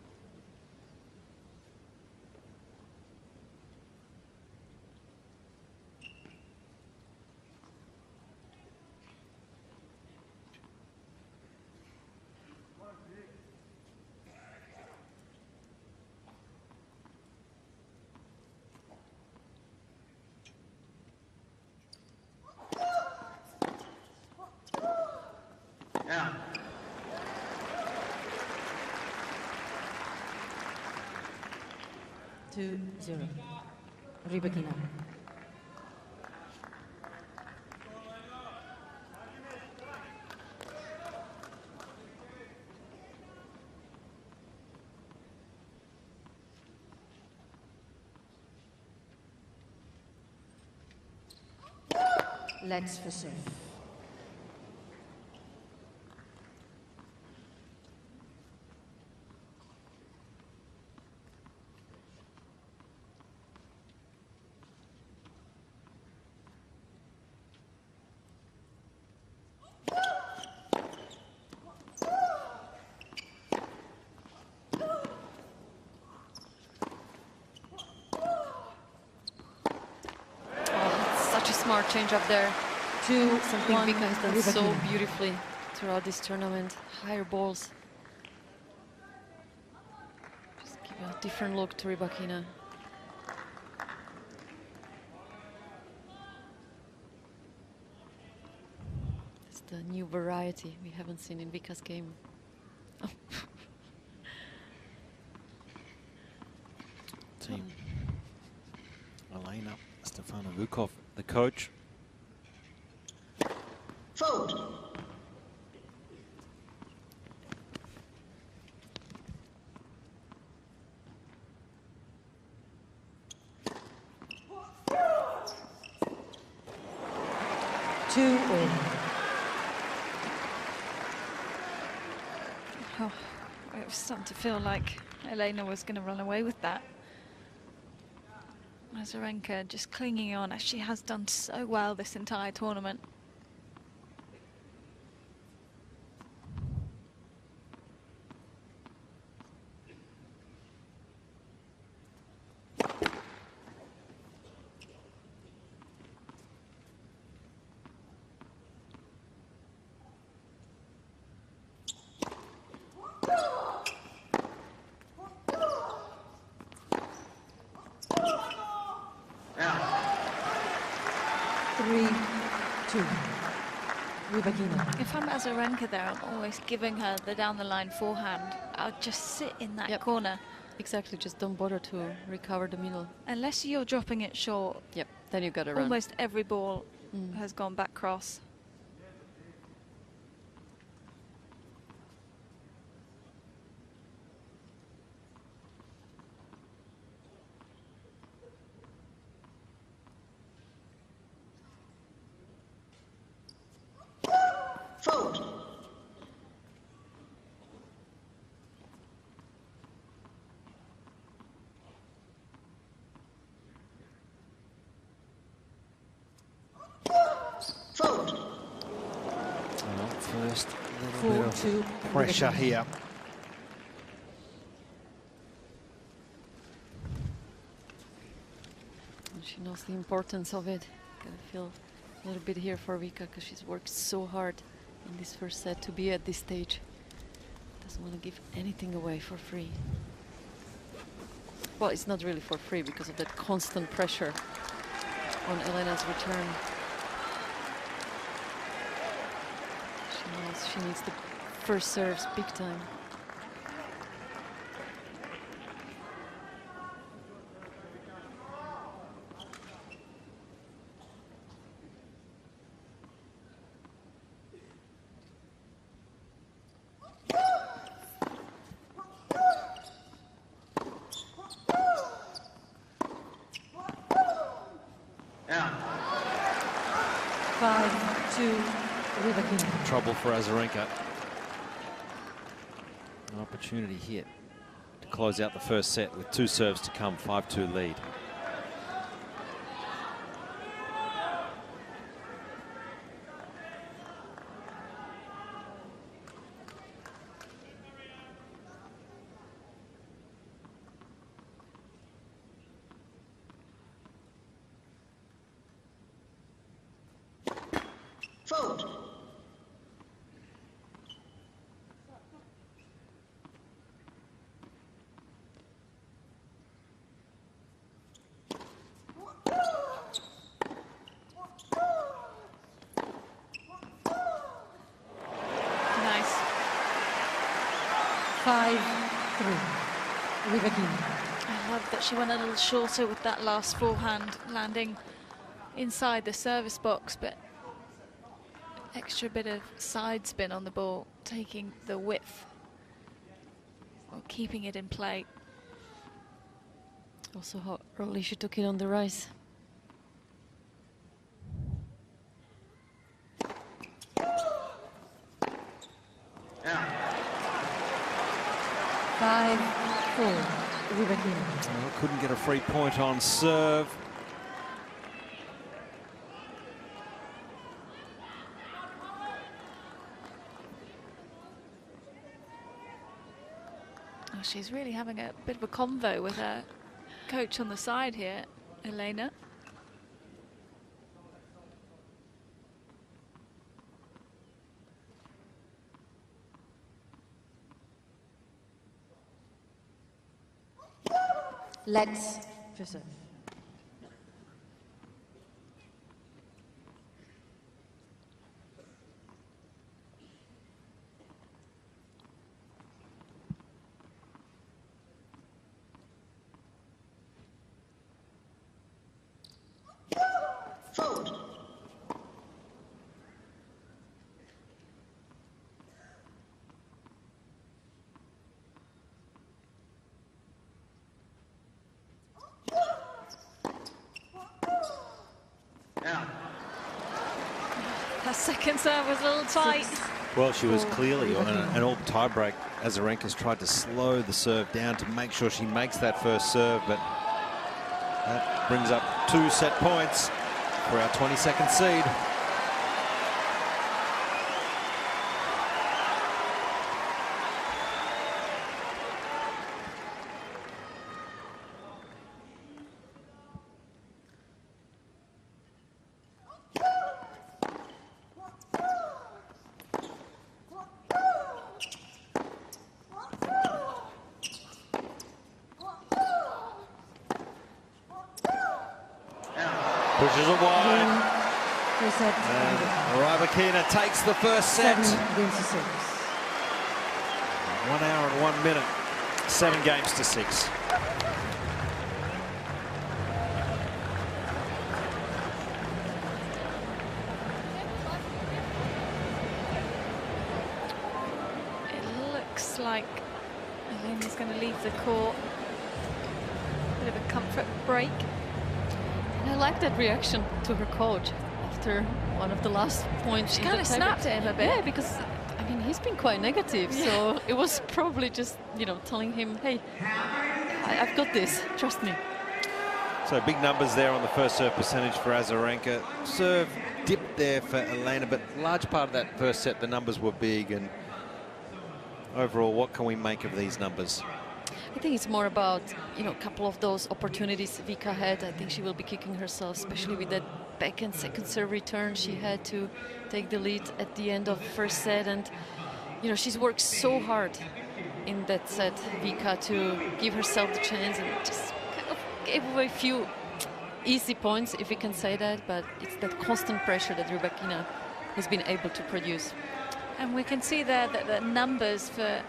Yeah. 2-0 Rybakina. Legs for serve. Smart change up there. Something Vika has done so Rybakina. beautifully throughout this tournament. Higher balls. Just give a different look to Rybakina. It's the new variety we haven't seen in Vika's game. Team Elena Stefanovukov, the coach. Fault. Oh, it was starting to feel like Elena was going to run away with that. Azarenka just clinging on, as she has done so well this entire tournament. 3-2. Rybakina. If I'm Azarenka there, I'm always giving her the down the line forehand. I'll just sit in that corner. Exactly, just don't bother to recover the middle. Unless you're dropping it short. Yep, then you gotta run. Almost every ball has gone back cross. Fault. Fault. First little bit of pressure here. And she knows the importance of it. Gotta feel a little bit here for Vika because she's worked so hard in this first set to be at this stage. Doesn't want to give anything away for free. Well, it's not really for free because of that constant pressure on Elena's return. She knows she needs the first serves big time. Trouble for Azarenka. An opportunity here to close out the first set with 2 serves to come, 5-2 lead. Fault. Nice. 5-3. Rybakina. I love that she went a little shorter with that last forehand, landing inside the service box, but extra bit of side spin on the ball, taking the width or keeping it in play. Also how early she took it on the rise. Five, 4. Rybakina. Well, couldn't get a free point on serve. Oh, she's really having a bit of a convo with her coach on the side here, Elena. Let's serve. Fault. Her second serve was a little tight. Well, she was clearly on an all tiebreak. Azarenka's tried to slow the serve down to make sure she makes that first serve, but that brings up 2 set points for our 22nd seed. Pushes it wide. set. Rybakina takes the first set. 7 games to 6. 1 hour and 1 minute. 7 games to 6. It looks like Elena's going to leave the court. Bit of a comfort break. And I like that reaction to her coach after one of the last points. She kind of snapped at him a bit. Yeah, because I mean he's been quite negative, so it was probably just, you know, telling him, hey, I've got this, trust me. So big numbers there on the first serve percentage for Azarenka. Serve dipped there for Elena, but large part of that first set the numbers were big. And overall, what can we make of these numbers? I think it's more about, you know, a couple of those opportunities Vika had. I think she will be kicking herself, especially with that back and second serve return. She had to take the lead at the end of first set, and you know she's worked so hard in that set, Vika, to give herself the chance, and just kind of gave away a few easy points, if we can say that. But it's that constant pressure that Rybakina has been able to produce. And we can see there that the numbers for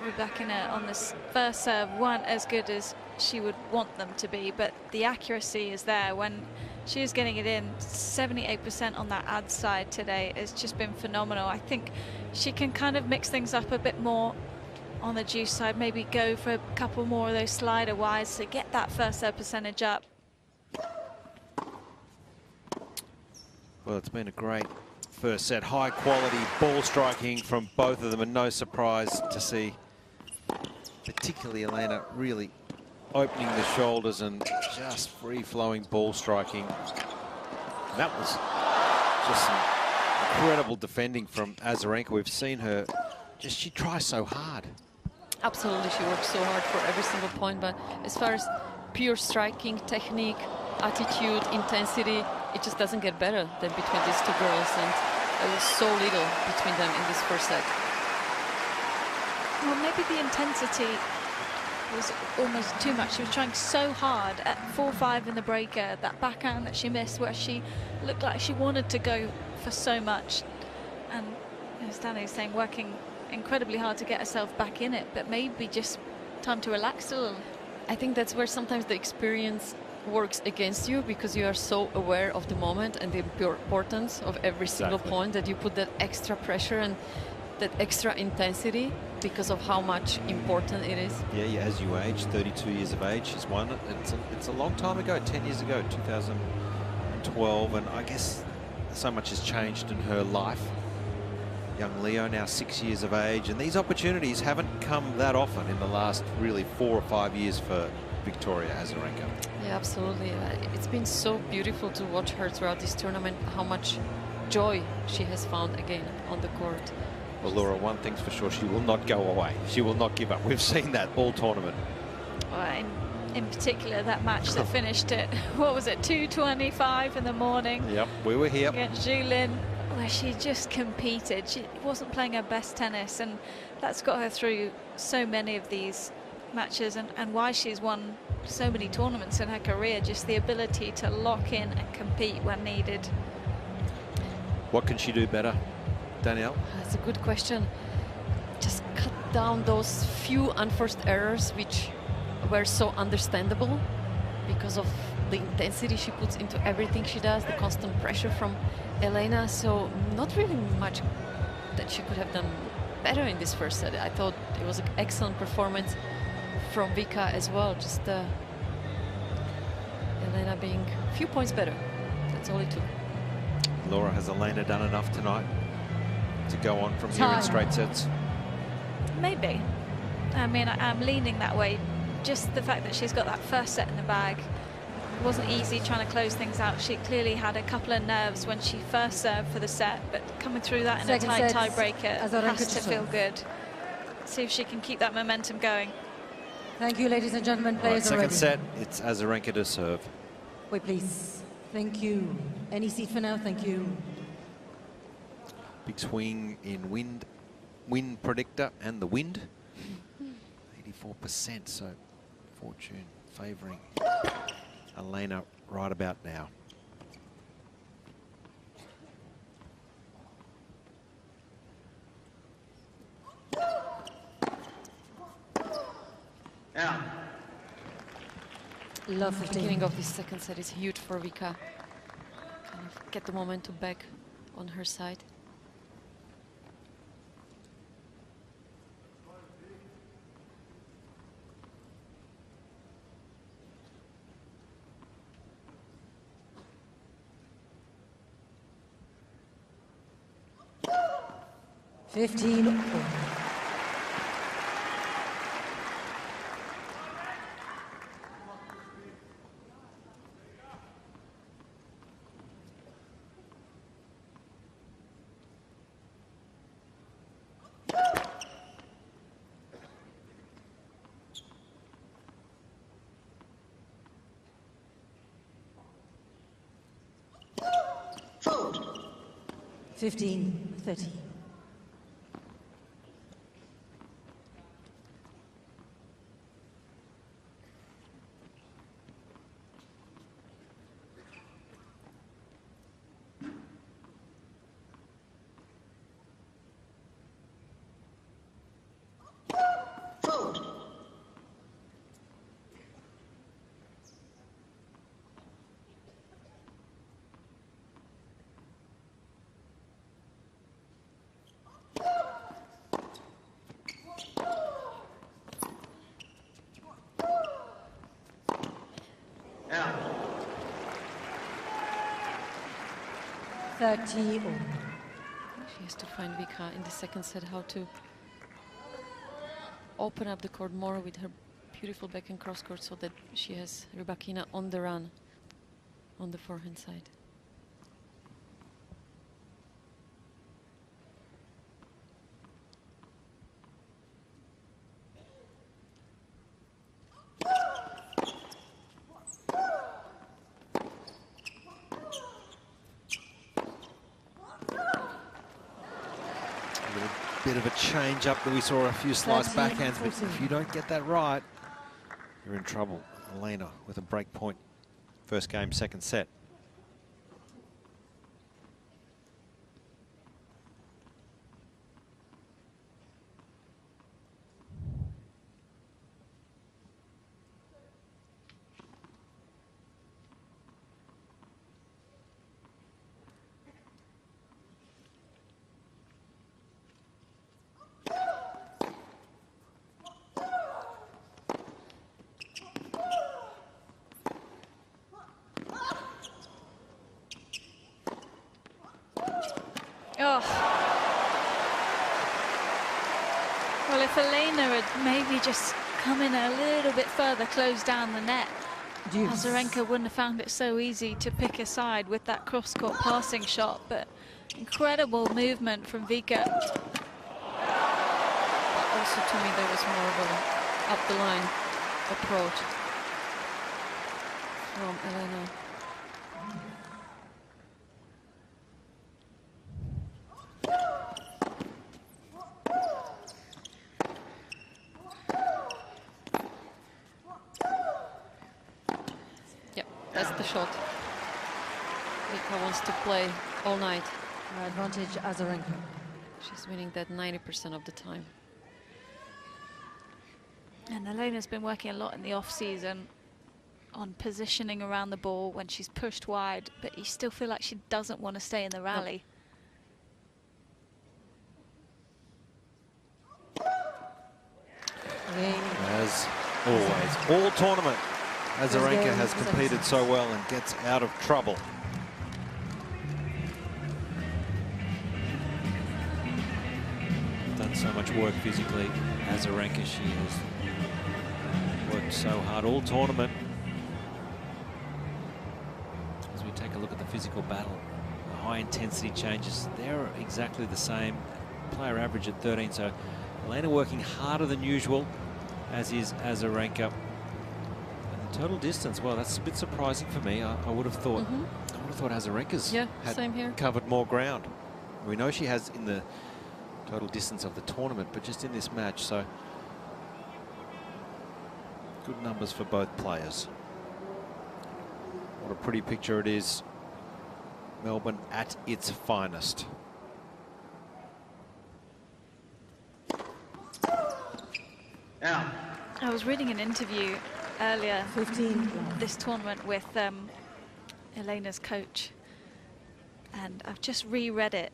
Rybakina on this first serve weren't as good as she would want them to be, but the accuracy is there when she is getting it in. 78% on that ad side today has just been phenomenal. I think she can kind of mix things up a bit more on the juice side, maybe go for a couple more of those slider wides to get that first serve percentage up. Well, it's been a great first set. High quality ball striking from both of them, and no surprise to see particularly Elena really opening the shoulders and just free-flowing ball striking. And that was just some incredible defending from Azarenka. We've seen her she tries so hard. Absolutely, she works so hard for every single point, but as far as pure striking, technique, attitude, intensity, it just doesn't get better than between these two girls, and there was so little between them in this first set. Well, maybe the intensity was almost too much. She was trying so hard at 4-5 in the breaker, that backhand that she missed where she looked like she wanted to go for so much. And as Danny was saying, working incredibly hard to get herself back in it, but maybe just time to relax a little. I think that's where sometimes the experience works against you, because you are so aware of the moment and the importance of every single point, that you put that extra pressure and that extra intensity because of how much important it is. Yeah, as you age, 32 years of age, she's won it. It's a long time ago, 10 years ago, 2012, and I guess so much has changed in her life. Young Leo now 6 years of age, and these opportunities haven't come that often in the last really 4 or 5 years for Victoria Azarenka. Yeah, absolutely. It's been so beautiful to watch her throughout this tournament, how much joy she has found again on the court. Well, Laura, one thing's for sure, she will not go away. She will not give up. We've seen that all tournament. Well, in particular, that match that finished at, what was it, 2:25 in the morning? Yep, we were here. Against Juliet, where she just competed. She wasn't playing her best tennis, and that's got her through so many of these matches, and why she's won so many tournaments in her career, just the ability to lock in and compete when needed. What can she do better, Danielle? That's a good question. Just cut down those few unforced errors which were so understandable because of the intensity she puts into everything she does, the constant pressure from Elena. So not really much that she could have done better in this first set. I thought it was an excellent performance from Vika as well. Just Elena being a few points better. That's all it took. Laura, has Elena done enough tonight to go on from here in straight sets? Maybe. I mean, I'm leaning that way. Just the fact that she's got that first set in the bag. It wasn't easy trying to close things out. She clearly had a couple of nerves when she first served for the set, but coming through that in a tight tiebreaker has to feel good. See if she can keep that momentum going. Thank you, ladies and gentlemen. Players are ready. Second set, it's Azarenka to serve. Wait, please. Thank you. Any seat for now? Thank you. Big swing in wind predictor and the wind. 84%, so fortune favouring Elena right about now. Love The beginning of this second set is huge for Vika. Kind of get the momentum back on her side. Fault. 15-30. Fault. Out. 30 all. She has to find Vika in the second set how to open up the court more with her beautiful back and cross court so that she has Rybakina on the run on the forehand side. Bit of a change up that we saw a few slice backhands, but if you don't get that right, you're in trouble. Elena with a break point. First game, second set. Oh. Well, if Elena had maybe just come in a little bit further, closed down the net, Azarenka wouldn't have found it so easy to pick a side with that cross-court passing shot, but incredible movement from Vika. But also to me there was more of an up-the-line approach from Elena. That's the shot. Vika wants to play all night. Advantage Azarenka. She's winning that 90% of the time. And Elena's been working a lot in the off-season on positioning around the ball when she's pushed wide, but you still feel like she doesn't want to stay in the rally. As always, all tournament, Azarenka has competed so well and gets out of trouble. Done so much work physically. Azarenka, she has worked so hard all tournament. As we take a look at the physical battle, the high intensity changes, they're exactly the same. Player average at 13, so Elena working harder than usual, as is Azarenka. Total distance, well, that's a bit surprising for me. I would have thought, Azarenka's same here. Covered more ground. We know she has in the total distance of the tournament, but just in this match, so good numbers for both players. What a pretty picture it is. Melbourne at its finest. Out. I was reading an interview earlier this tournament with Elena's coach, and I've just reread it,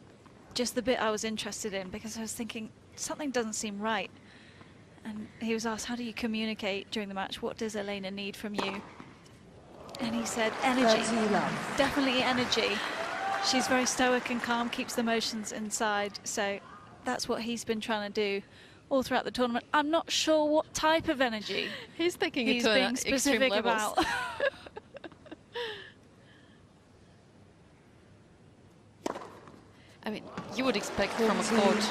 just the bit I was interested in, because I was thinking something doesn't seem right. And he was asked, how do you communicate during the match? What does Elena need from you? And he said, energy. Definitely energy. She's very stoic and calm, keeps the emotions inside. So that's what he's been trying to do all throughout the tournament. I'm not sure what type of energy he's taking it to being specific about. I mean, you would expect from a coach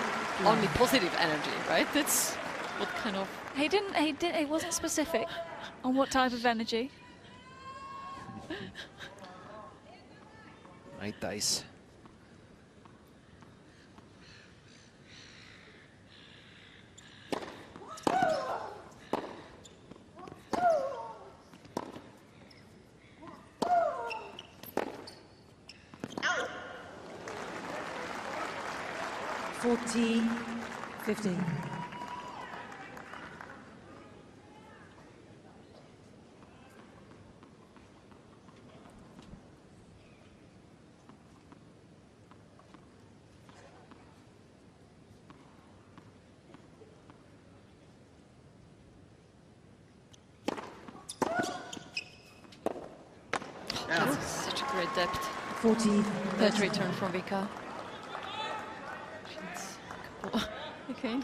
only positive energy, right? That's what kind of... He wasn't specific on what type of energy. 8 days. Out. 40-15. That's such a great depth. 40. That return from Vika. Okay.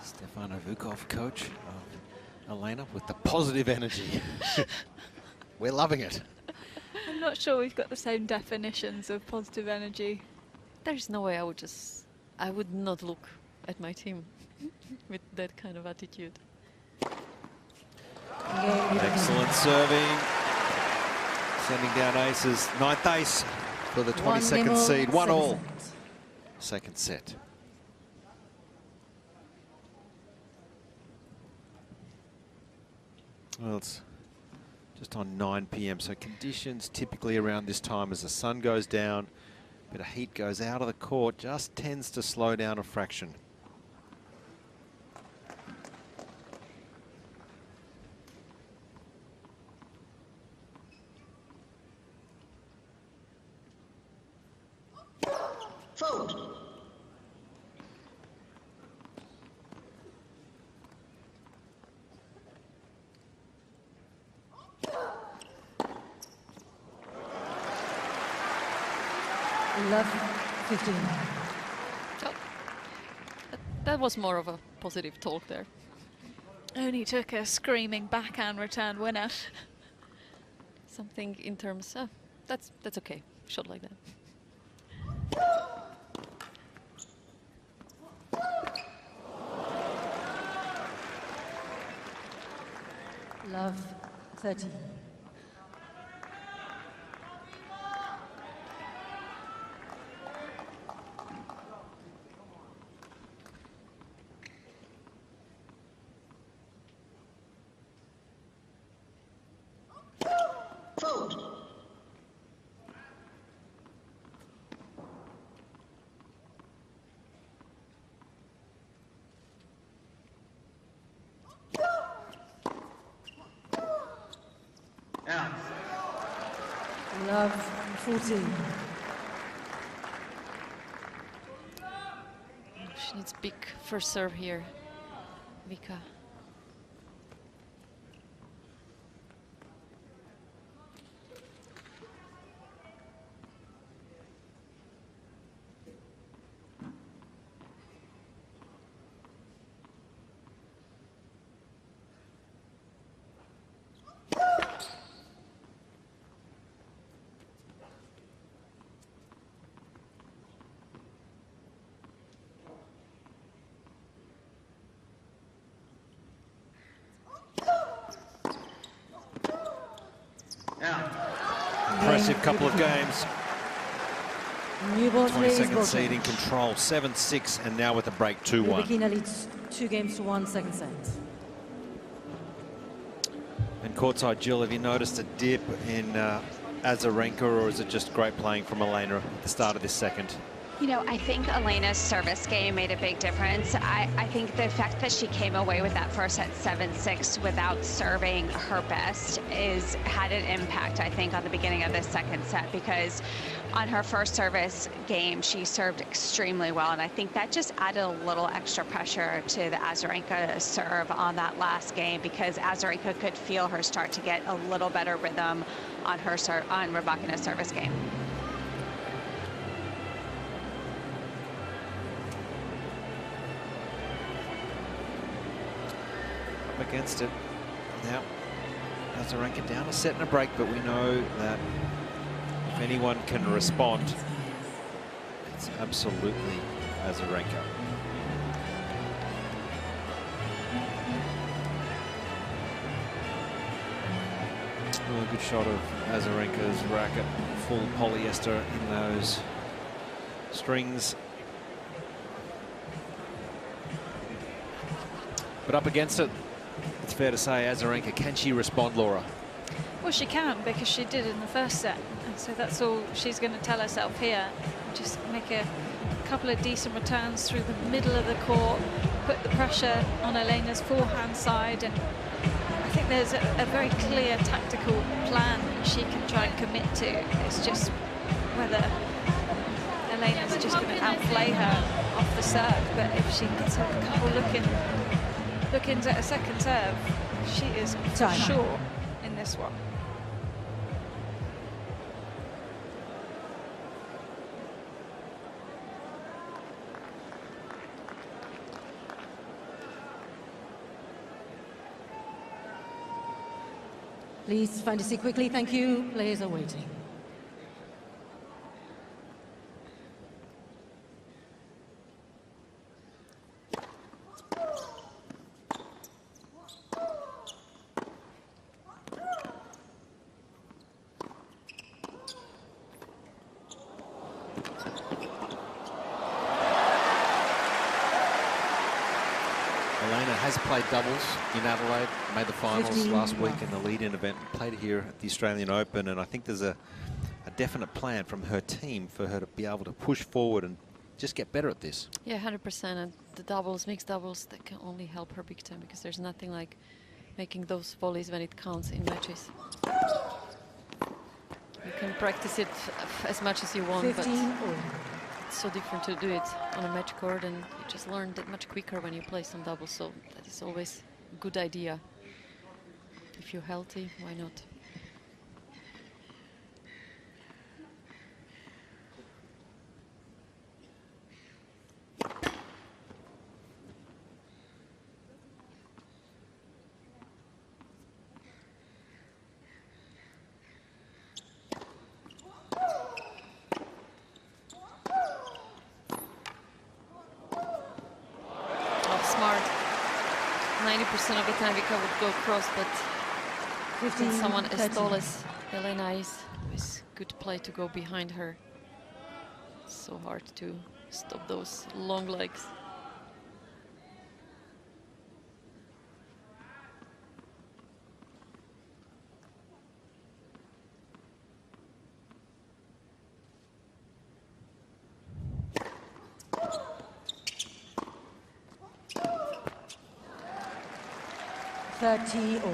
Stefano Vukov, coach of Elena, with the positive energy. We're loving it. I'm not sure we've got the same definitions of positive energy. There's no way I would not look at my team with that kind of attitude. Excellent serving. Sending down aces. 9th ace for the 22nd seed. 1-all. Second set. Well, it's just on 9 p.m. so conditions typically around this time as the sun goes down, a bit of heat goes out of the court, just tends to slow down a fraction. Fold. Love 15. Oh, that was more of a positive talk there. Only took a screaming backhand return winner. Something in terms of, that's okay, shot like that. Love 30. Fold. Out. Love 14. She needs big first serve here, Vika. Impressive couple of games. Newborn 22nd seed in control, 7-6, and now with a break 2-1. Rybakina leads 2-1 second set. And courtside, Jill, have you noticed a dip in Azarenka, or is it just great playing from Elena at the start of this second? You know, I think Elena's service game made a big difference. I think the fact that she came away with that first set 7-6 without serving her best had an impact, I think, on the beginning of the second set, because on her first service game, she served extremely well, and I think that just added a little extra pressure to the Azarenka serve on that last game, because Azarenka could feel her start to get a little better rhythm on her on Rybakina's service game. Against it now. Azarenka down a set and a break, but we know that if anyone can respond, it's absolutely Azarenka. Oh, a good shot of Azarenka's racket, full polyester in those strings. But up against it, it's fair to say, Azarenka, can she respond, Laura? Well, she can, because she did in the first set. And so that's all she's going to tell herself here. Just make a couple of decent returns through the middle of the court, put the pressure on Elena's forehand side. And I think there's a very clear tactical plan that she can try and commit to. It's just whether Elena's just going to outplay her off the serve. But if she gets a couple look-ins at a second serve, she is sure in this one. Please find a seat quickly, thank you. Players are waiting. Played doubles in Adelaide, made the finals last week in the lead-in event, played here at the Australian Open, and I think there's a definite plan from her team for her to be able to push forward and just get better at this. Yeah, 100%, and the doubles, mixed doubles, that can only help her big time, because there's nothing like making those volleys when it counts in matches. You can practice it as much as you want, but it's so different to do it on a match court, and you just learn that much quicker when you play some doubles, so that is always a good idea. If you're healthy, why not? Of the time Vika would go across, but when someone as tall as Elena is, it's good play to go behind her. It's so hard to stop those long legs. All.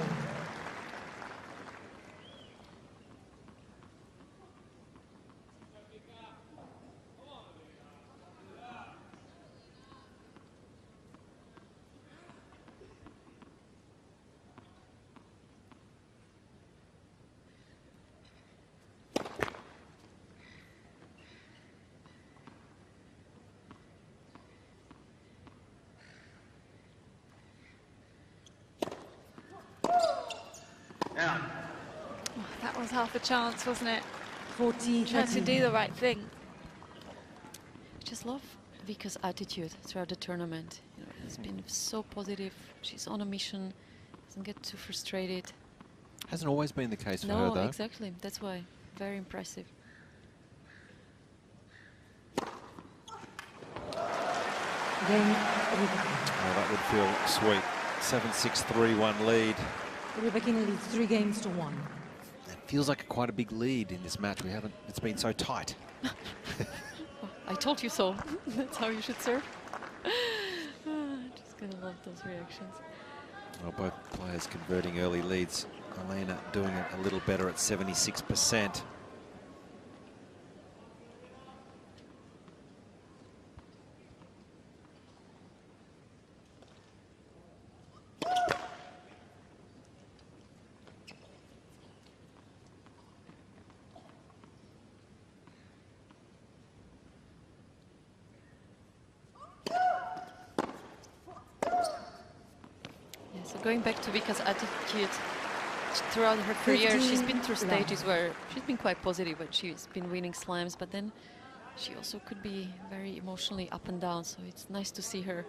That was half a chance, wasn't it? 40. Trying to do the right thing. I just love Vika's attitude throughout the tournament. You know, it's been so positive. She's on a mission, doesn't get too frustrated. Hasn't always been the case for her, though. No, exactly. That's why. Very impressive. Oh, that would feel sweet. 7-6, 3-1 lead. Rybakina leads 3-1. It feels like quite a big lead in this match. It's been so tight. I told you so. That's how you should serve. Just gonna love those reactions. Well, both players converting early leads. Elena doing it a little better at 76%. So going back to Vika's attitude, throughout her career, she's been through stages where she's been quite positive, but she's been winning slams, but then she also could be very emotionally up and down, so it's nice to see her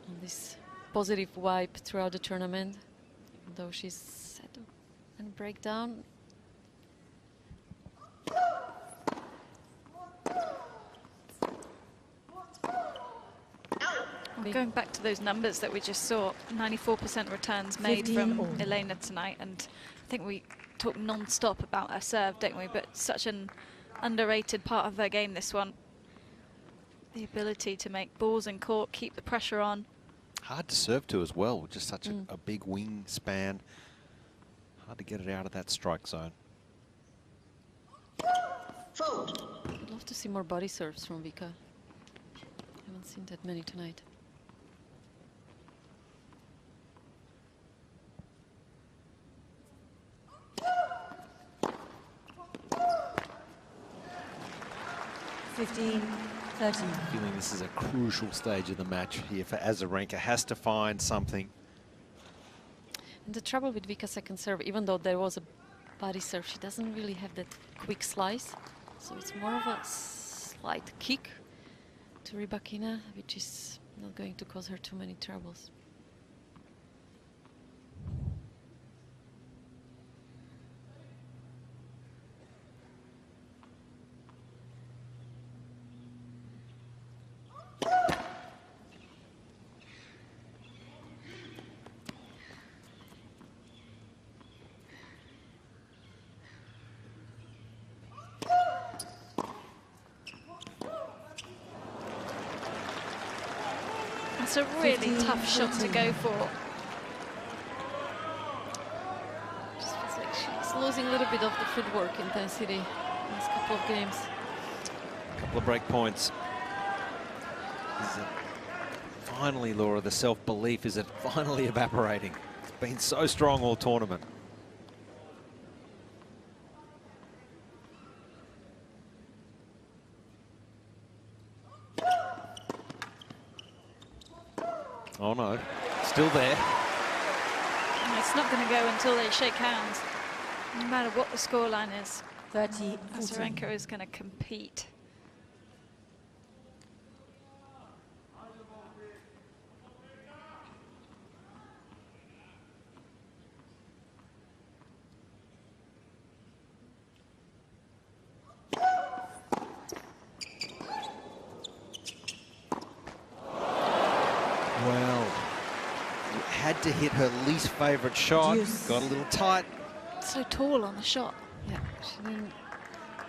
on this positive vibe throughout the tournament, even though she's set to break down. Well, going back to those numbers that we just saw, 94% returns made from Elena tonight, and I think we talk non-stop about her serve, don't we? But such an underrated part of her game, this one. The ability to make balls in court, keep the pressure on. Hard to serve to as well, just such a big wingspan. Hard to get it out of that strike zone. Fold. I'd love to see more body serves from Vika. Haven't seen that many tonight. Feeling this is a crucial stage of the match here for Azarenka. Has to find something. And the trouble with Vika's second serve, even though there was a body serve, she doesn't really have that quick slice. So it's more of a slight kick to Rybakina, which is not going to cause her too many troubles. It's a really tough shot to go for. Just feels like she's losing a little bit of the footwork intensity in these couple of games. Couple of break points. Is it finally, Laura, the self-belief, is it finally evaporating? It's been so strong all tournament. Oh no, still there. It's not going to go until they shake hands, no matter what the scoreline is. 30. Azarenka is going to compete. Had to hit her least favourite shot. Got a little tight. So tall on the shot. Yeah, she didn't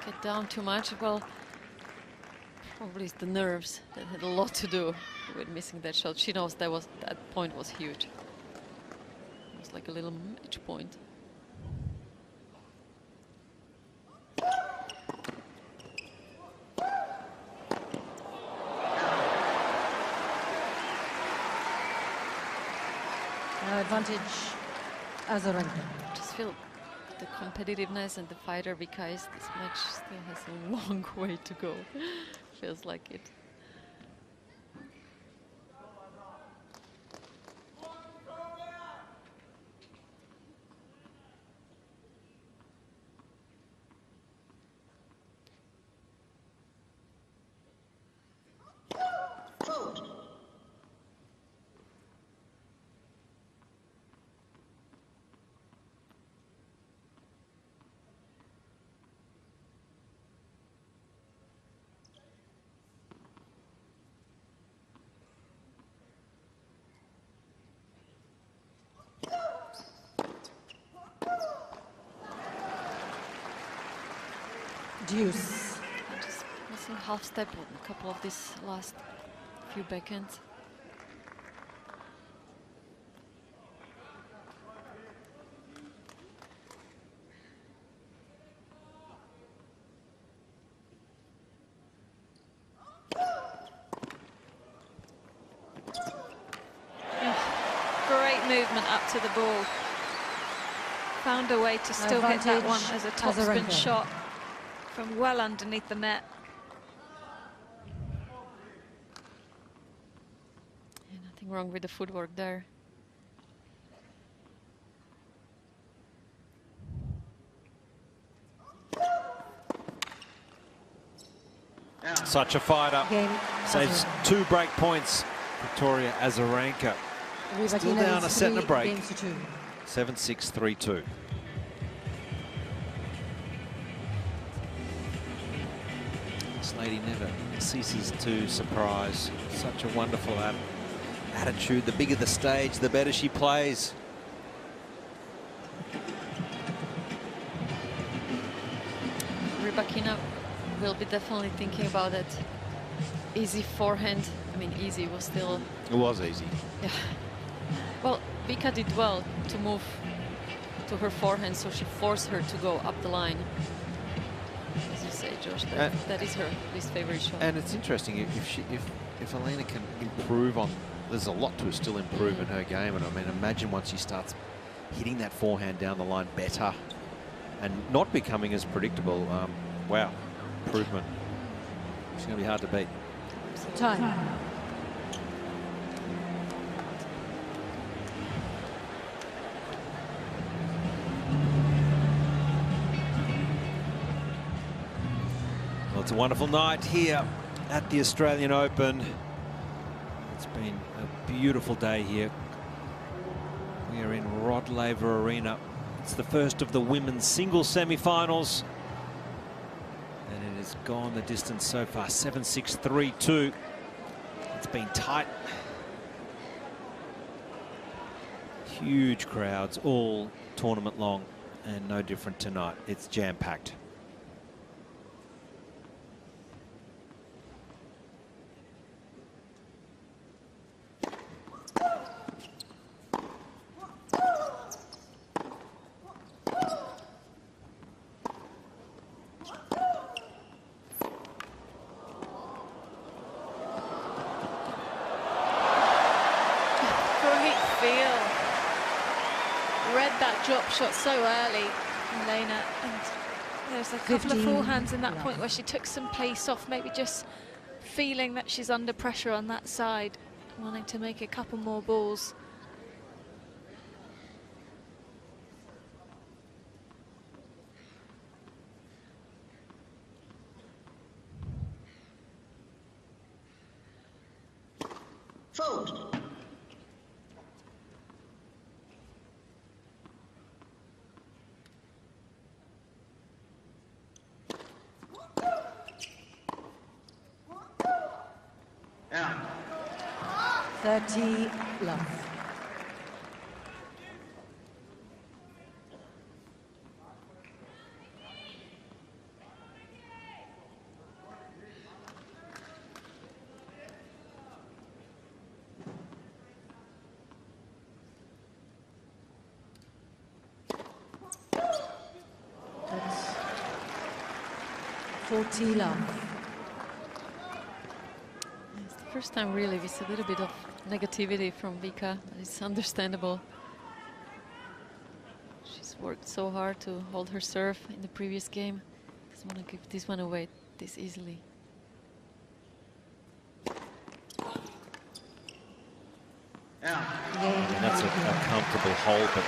get down too much. Well, probably it's the nerves that had a lot to do with missing that shot. She knows that point was huge. It was like a little match point. Advantage, Azarenka. I just feel the competitiveness and the fighter because this match still has a long way to go. Feels like it. Deuce. I just missing half step on a couple of these last few backhands. Great movement up to the ball. Found a way to still hit that one as a topspin shot from well underneath the net. Yeah, nothing wrong with the footwork there. Such a fighter. Saves 2 break points. Victoria Azarenka. Still down a set and a break. 7-6, 3-2. This lady never ceases to surprise. Such a wonderful attitude. The bigger the stage, the better she plays. Rybakina will be definitely thinking about that easy forehand. I mean, easy was still... It was easy. Yeah. Well, Vika did well to move to her forehand, so she forced her to go up the line. As you say, Josh, that is her least favorite shot. And it's interesting if Elena can improve on. There's a lot to still improve in her game, and I mean, imagine once she starts hitting that forehand down the line better and not becoming as predictable. Wow, improvement. She's going to be hard to beat. Time. Well, it's a wonderful night here at the Australian Open. It's been a beautiful day here. We are in Rod Laver Arena. It's the first of the women's singles semi-finals. And it has gone the distance so far, 7-6, 3-2. It's been tight. Huge crowds all tournament long, and no different tonight. It's jam-packed. Shot so early, Elena, and there's a couple of forehands in that point where she took some pace off, maybe just feeling that she's under pressure on that side, wanting to make a couple more balls. Fold. Out. 30 love. That's 40 love. First time really with a little bit of negativity from Vika. It's understandable. She's worked so hard to hold her serve in the previous game. Doesn't want to give this one away this easily. And that's a comfortable hold, but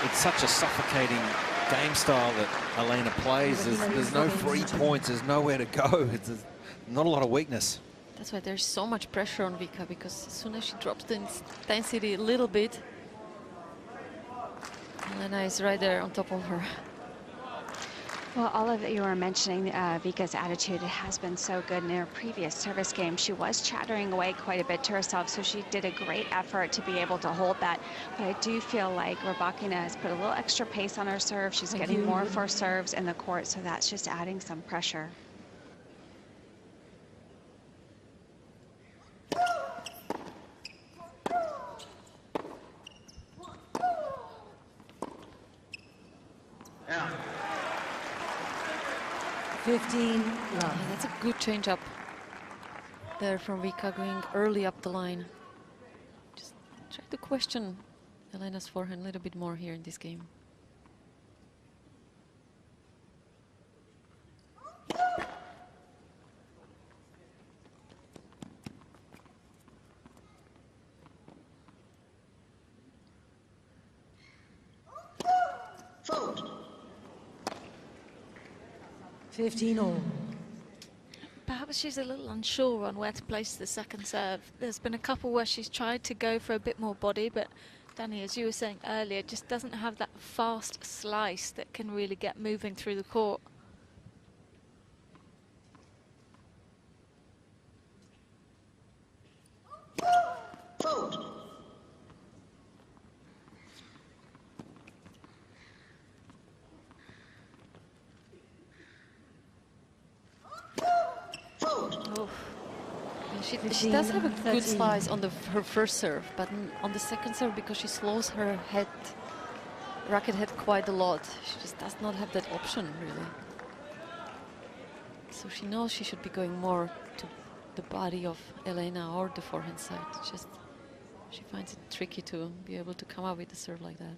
it's such a suffocating game style that Elena plays. There's no free points. There's nowhere to go. There's not a lot of weakness. That's why there's so much pressure on Vika, because as soon as she drops the intensity a little bit, Elena is right there on top of her. Well, all of it you were mentioning, Vika's attitude has been so good in her previous service game. She was chattering away quite a bit to herself, so she did a great effort to be able to hold that. But I do feel like Rybakina has put a little extra pace on her serve. She's getting more first serves in the court, so that's just adding some pressure. 15 love. Yeah, that's a good change up there from Vika, going early up the line. Just try to question Elena's forehand a little bit more here in this game. Fault. 15 all. Perhaps she's a little unsure on where to place the second serve. There's been a couple where she's tried to go for a bit more body, but Danny, as you were saying earlier, just doesn't have that fast slice that can really get moving through the court. Fault. Oh. She does have a good slice on her first serve, but on the second serve, because she slows her racket head quite a lot, she just does not have that option really. So she knows she should be going more to the body of Elena or the forehand side. It's just she finds it tricky to be able to come up with a serve like that.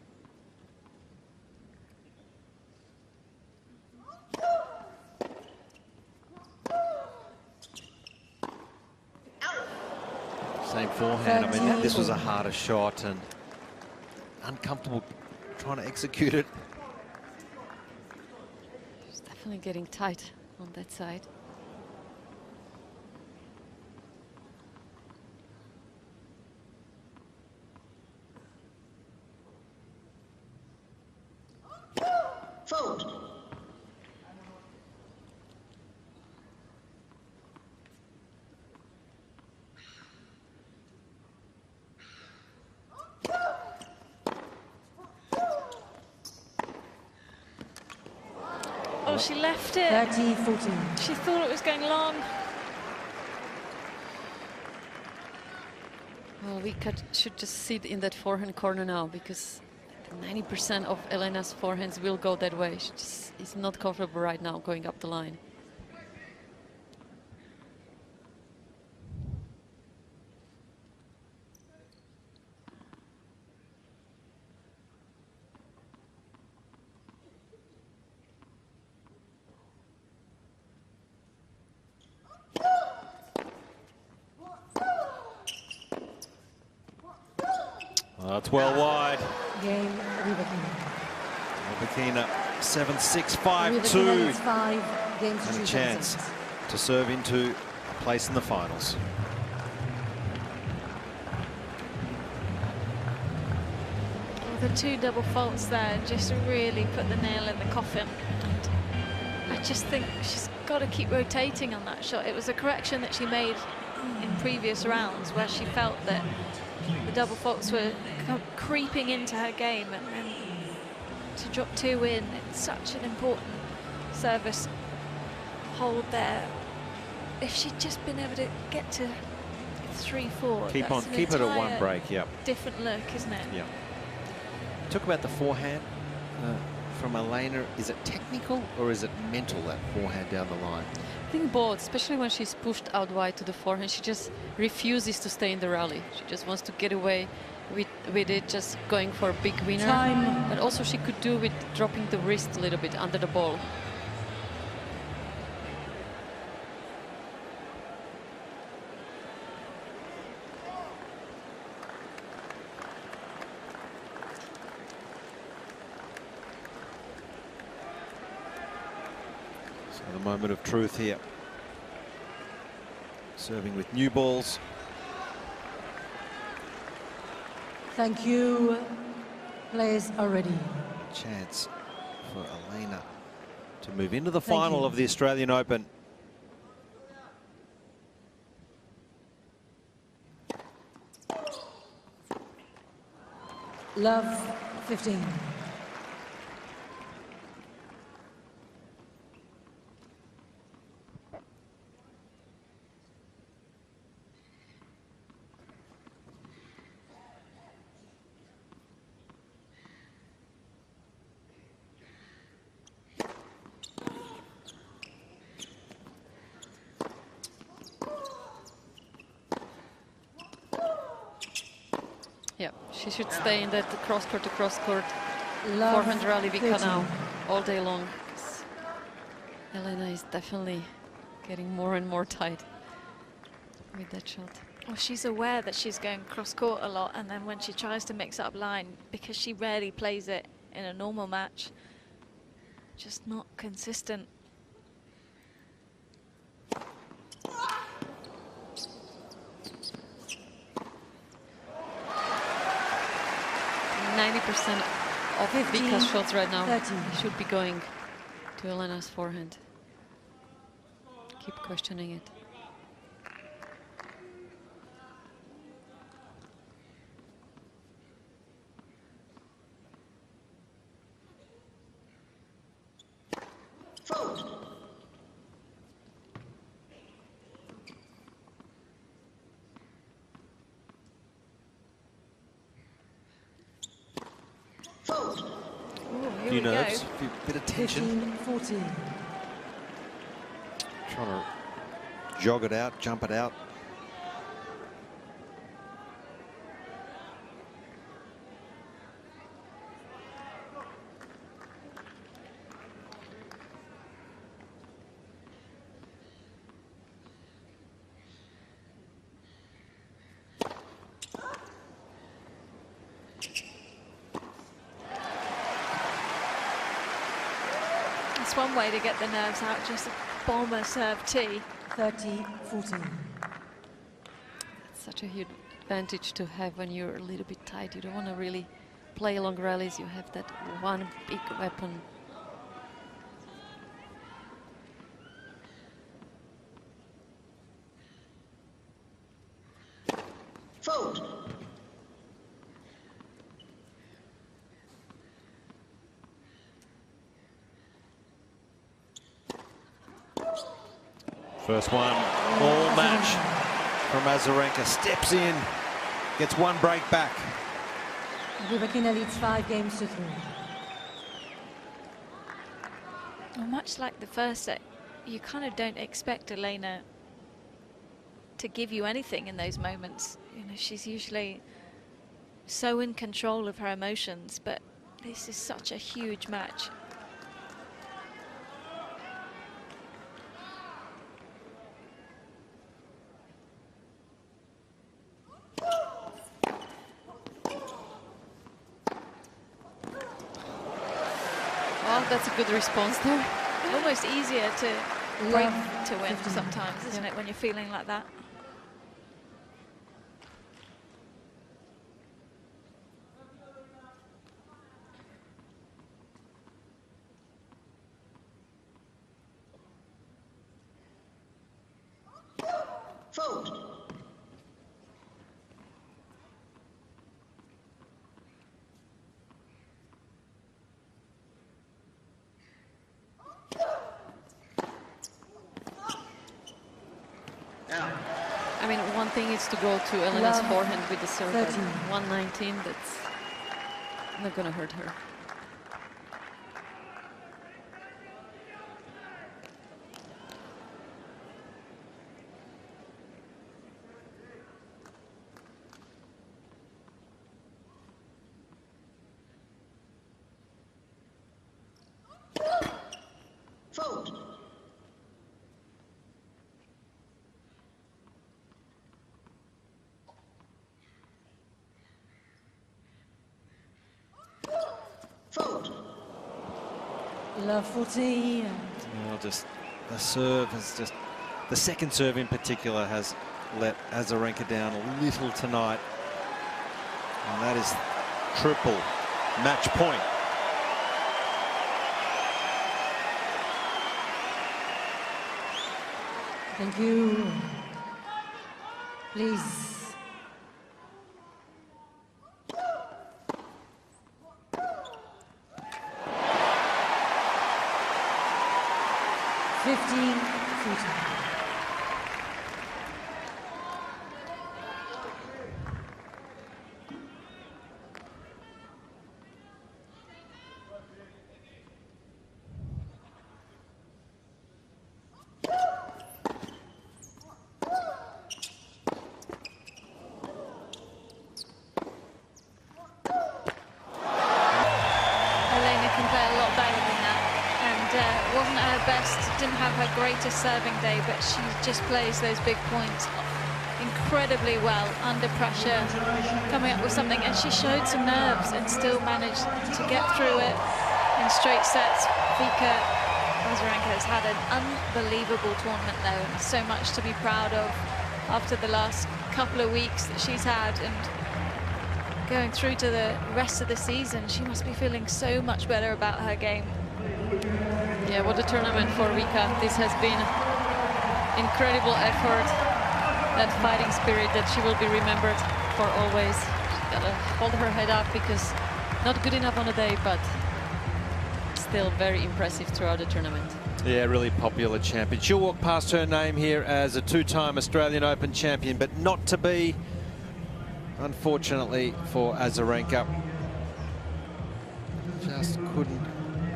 Same forehand. I mean, this was a harder shot and uncomfortable trying to execute it. It's definitely getting tight on that side. Fault. Oh, she left it. 30-14. She thought it was going long. Well, we should just sit in that forehand corner now, because 90% of Elena's forehands will go that way. She just is not comfortable right now going up the line. That's well wide. Game Rybakina. Rybakina 7-6, 5-2. Rybakina needs 5 games to And a choose chance themselves. to serve into a place in the finals. The 2 double faults there just really put the nail in the coffin. And I just think she's got to keep rotating on that shot. It was a correction that she made in previous rounds where she felt that the double faults were creeping into her game, and to drop 2 in, it's such an important service hold there. If she'd just been able to get to 3-4, Keep it at 1 break, yeah. Different look, isn't it? Yeah. Talk about the forehand from Elena. Is it technical or is it mental, that forehand down the line? I think both, especially when she's pushed out wide to the forehand. She just refuses to stay in the rally. She just wants to get away with it, just going for a big winner. Time. But also she could do with dropping the wrist a little bit under the ball. So the moment of truth here. Serving with new balls. Thank you. Players are ready. Chance for Elena to move into the final of the Australian Open. Love 15. Yeah, she should stay in that cross-court to cross-court forehand rally Vika 13. now all day long. 'Cause Elena is definitely getting more and more tight with that shot. Well, she's aware that she's going cross-court a lot, and then when she tries to mix up line, because she rarely plays it in a normal match, just not consistent. %90 of Vika's shots right now 13. should be going to Elena's forehand. Keep questioning it. Fault. Fault. Ooh, A few nerves, a bit of tension. 14. Trying to jog it out, jump it out. That's one way to get the nerves out, just a bomber serve tee. 30-14. It's such a huge advantage to have when you're a little bit tight. You don't want to really play long rallies. You have that one big weapon. Fault. First one, all match from Azarenka. Steps in, gets one break back. Rybakina leads 5 games to 3. Well, much like the first set, you kind of don't expect Elena to give you anything in those moments. You know, she's usually so in control of her emotions, but this is such a huge match. Well, that's a good response there. Almost easier to break to win sometimes, isn't it, when you're feeling like that? Fault. I mean, one thing is to go to Elena's Love. forehand with the serve at 13. 119. That's not going to hurt her. Fault. Fault. Love 14. Well, just the serve has just, the second serve in particular has let Azarenka down a little tonight. And that is triple match point. Thank you. Please. didn't have her greatest serving day, but she just plays those big points incredibly well under pressure, coming up with something, and she showed some nerves and still managed to get through it in straight sets. Vika Azarenka has had an unbelievable tournament though, and so much to be proud of after the last couple of weeks that she's had, and going through to the rest of the season. She must be feeling so much better about her game. Yeah, what a tournament for Vika. This has been incredible effort, that fighting spirit that she will be remembered for always. She's gotta hold her head up because not good enough on a day, but still very impressive throughout the tournament. Yeah, really popular champion. She'll walk past her name here as a two-time Australian Open champion, but not to be, unfortunately, for Azarenka. Just couldn't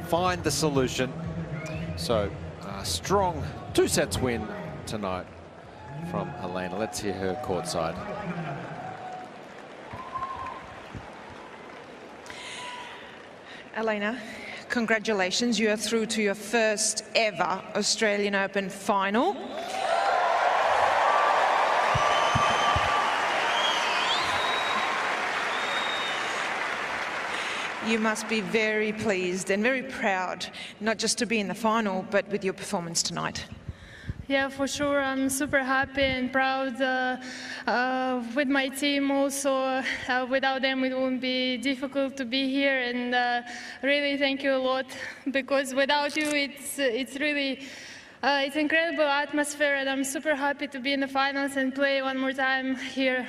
find the solution. So, a strong 2-sets win tonight from Elena. Let's hear her courtside. Elena, congratulations. You are through to your first ever Australian Open final. You must be very pleased and very proud, not just to be in the final, but with your performance tonight. Yeah, for sure. I'm super happy and proud with my team also. Without them, it wouldn't be difficult to be here. And really, thank you a lot, because without you, it's really it's incredible atmosphere, and I'm super happy to be in the finals and play one more time here.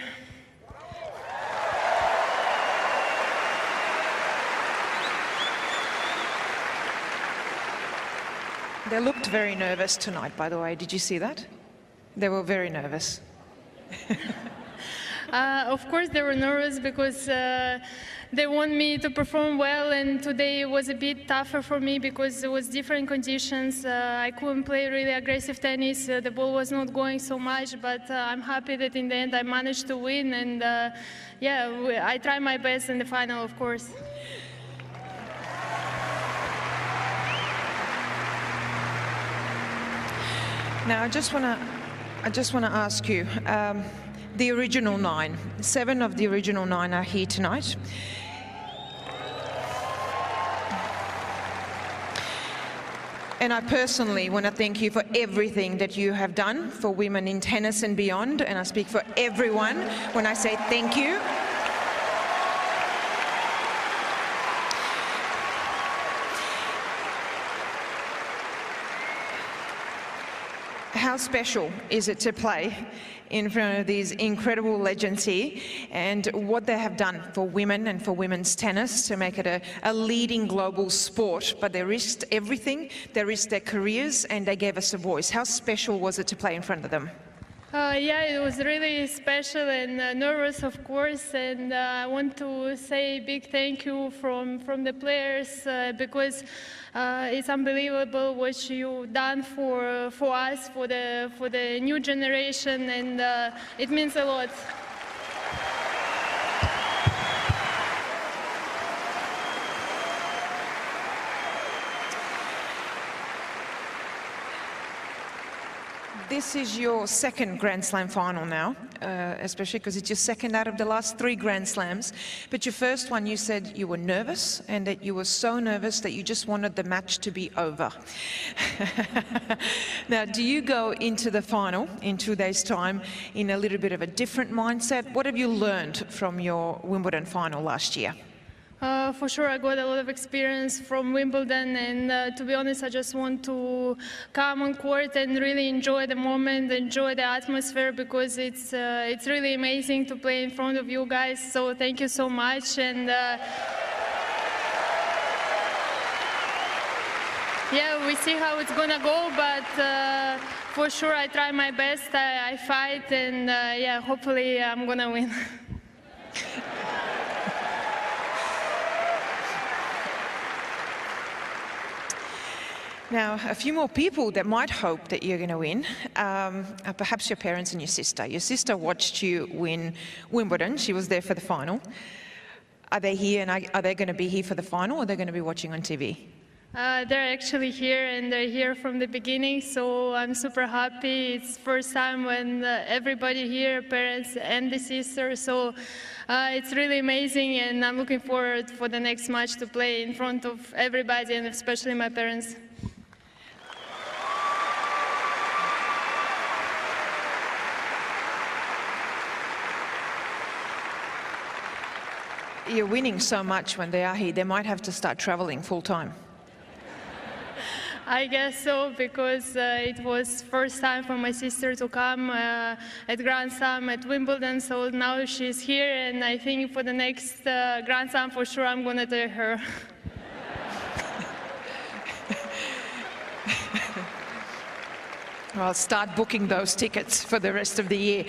They looked very nervous tonight, by the way. Did you see that? They were very nervous. Of course, they were nervous because they want me to perform well, and today was a bit tougher for me because it was different conditions. I couldn't play really aggressive tennis. The ball was not going so much, but I'm happy that in the end I managed to win, and yeah, I tried my best in the final, of course. Now, I just want to ask you, the original 9, 7 of the original 9 are here tonight. And I personally want to thank you for everything that you have done for women in tennis and beyond. And I speak for everyone when I say thank you. How special is it to play in front of these incredible legends here, and what they have done for women and for women's tennis to make it a leading global sport? But they risked everything. They risked their careers, and they gave us a voice. How special was it to play in front of them? Yeah, it was really special and nervous, of course, and I want to say a big thank you from the players, because it's unbelievable what you've done for us, for the new generation, and it means a lot. This is your second Grand Slam final now, especially because it's your second out of the last 3 Grand Slams. But your first one, you said you were nervous, and that you were so nervous that you just wanted the match to be over. Now, do you go into the final in 2 days' time in a little bit of a different mindset? What have you learned from your Wimbledon final last year? For sure, I got a lot of experience from Wimbledon, and to be honest, I just want to come on court and really enjoy the moment, enjoy the atmosphere, because it's really amazing to play in front of you guys. So thank you so much, and yeah, we see how it's gonna go, but for sure, I try my best. I fight, and yeah, hopefully, I'm gonna win. Now, a few more people that might hope that you're going to win, perhaps your parents and your sister. Your sister watched you win Wimbledon. She was there for the final. Are they here, and are they going to be here for the final, or are they going to be watching on TV? They're actually here, and they're here from the beginning, so I'm super happy. It's first time when everybody here, parents and the sisters, so it's really amazing, and I'm looking forward for the next match to play in front of everybody, and especially my parents. You're winning so much when they are here, they might have to start traveling full time. I guess so, because it was first time for my sister to come at Grand Slam at Wimbledon, so now she's here, and I think for the next Grand Slam for sure I'm gonna tell her. I'll start booking those tickets for the rest of the year.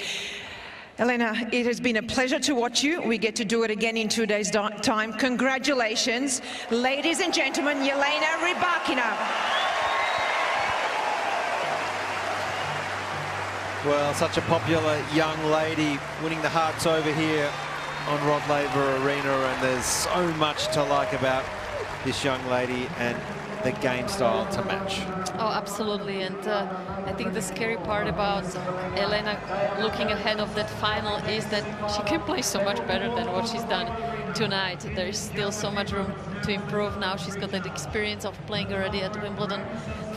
Elena, it has been a pleasure to watch you. We get to do it again in 2 days' time. Congratulations, ladies and gentlemen, Elena Rybakina. Well, such a popular young lady, winning the hearts over here on Rod Laver Arena, and there's so much to like about this young lady and the game style to match. Oh, absolutely. And I think the scary part about Elena looking ahead of that final is that she can play so much better than what she's done tonight. There is still so much room to improve now. She's got that experience of playing already at Wimbledon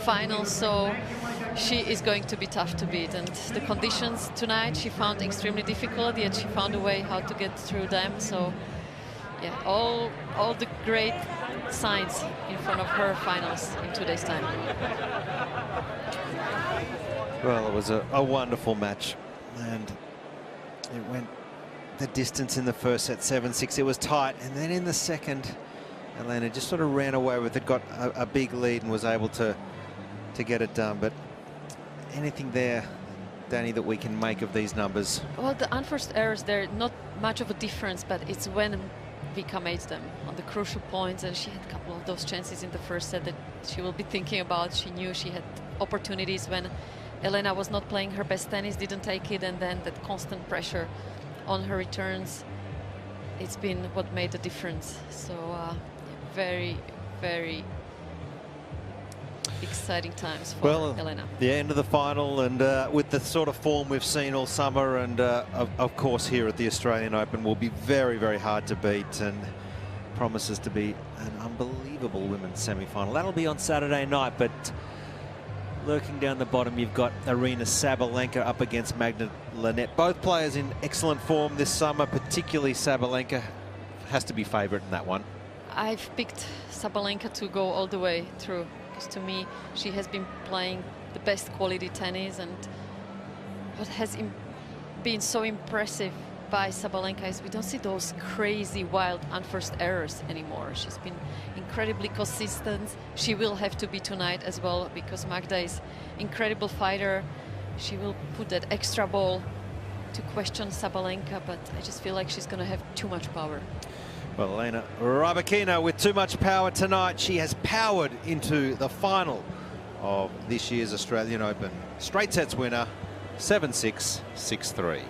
finals, so she is going to be tough to beat. And the conditions tonight she found extremely difficult, yet she found a way how to get through them. So yeah, all the great signs in front of her finals in 2 days' time. Well, it was a wonderful match, and it went the distance in the first set, 7-6. It was tight, and then in the second, Elena just sort of ran away with it, got a big lead and was able to get it done. But anything there, Danny, that we can make of these numbers? Well, the unforced errors, they're not much of a difference, but it's when Vika made them on the crucial points, and she had a couple of those chances in the first set that she will be thinking about. She knew she had opportunities when Elena was not playing her best tennis, didn't take it, and then that constant pressure on her returns, it's been what made the difference. So very, very exciting times for Elena. The end of the final, and with the sort of form we've seen all summer, and of course here at the Australian Open, will be very, very hard to beat, and promises to be an unbelievable women's semi-final. That'll be on Saturday night, but lurking down the bottom, you've got Aryna Sabalenka up against Magda Linette. Both players in excellent form this summer, particularly Sabalenka has to be favourite in that one. I've picked Sabalenka to go all the way through, because to me she has been playing the best quality tennis, and what has been so impressive by Sabalenka is we don't see those crazy wild unforced errors anymore. She's been incredibly consistent. She will have to be tonight as well, because Magda is incredible fighter. She will put that extra ball to question Sabalenka, but I just feel like she's going to have too much power. Well, Elena Rybakina with too much power tonight. She has powered into the final of this year's Australian Open. Straight sets winner, 7-6, 6-3.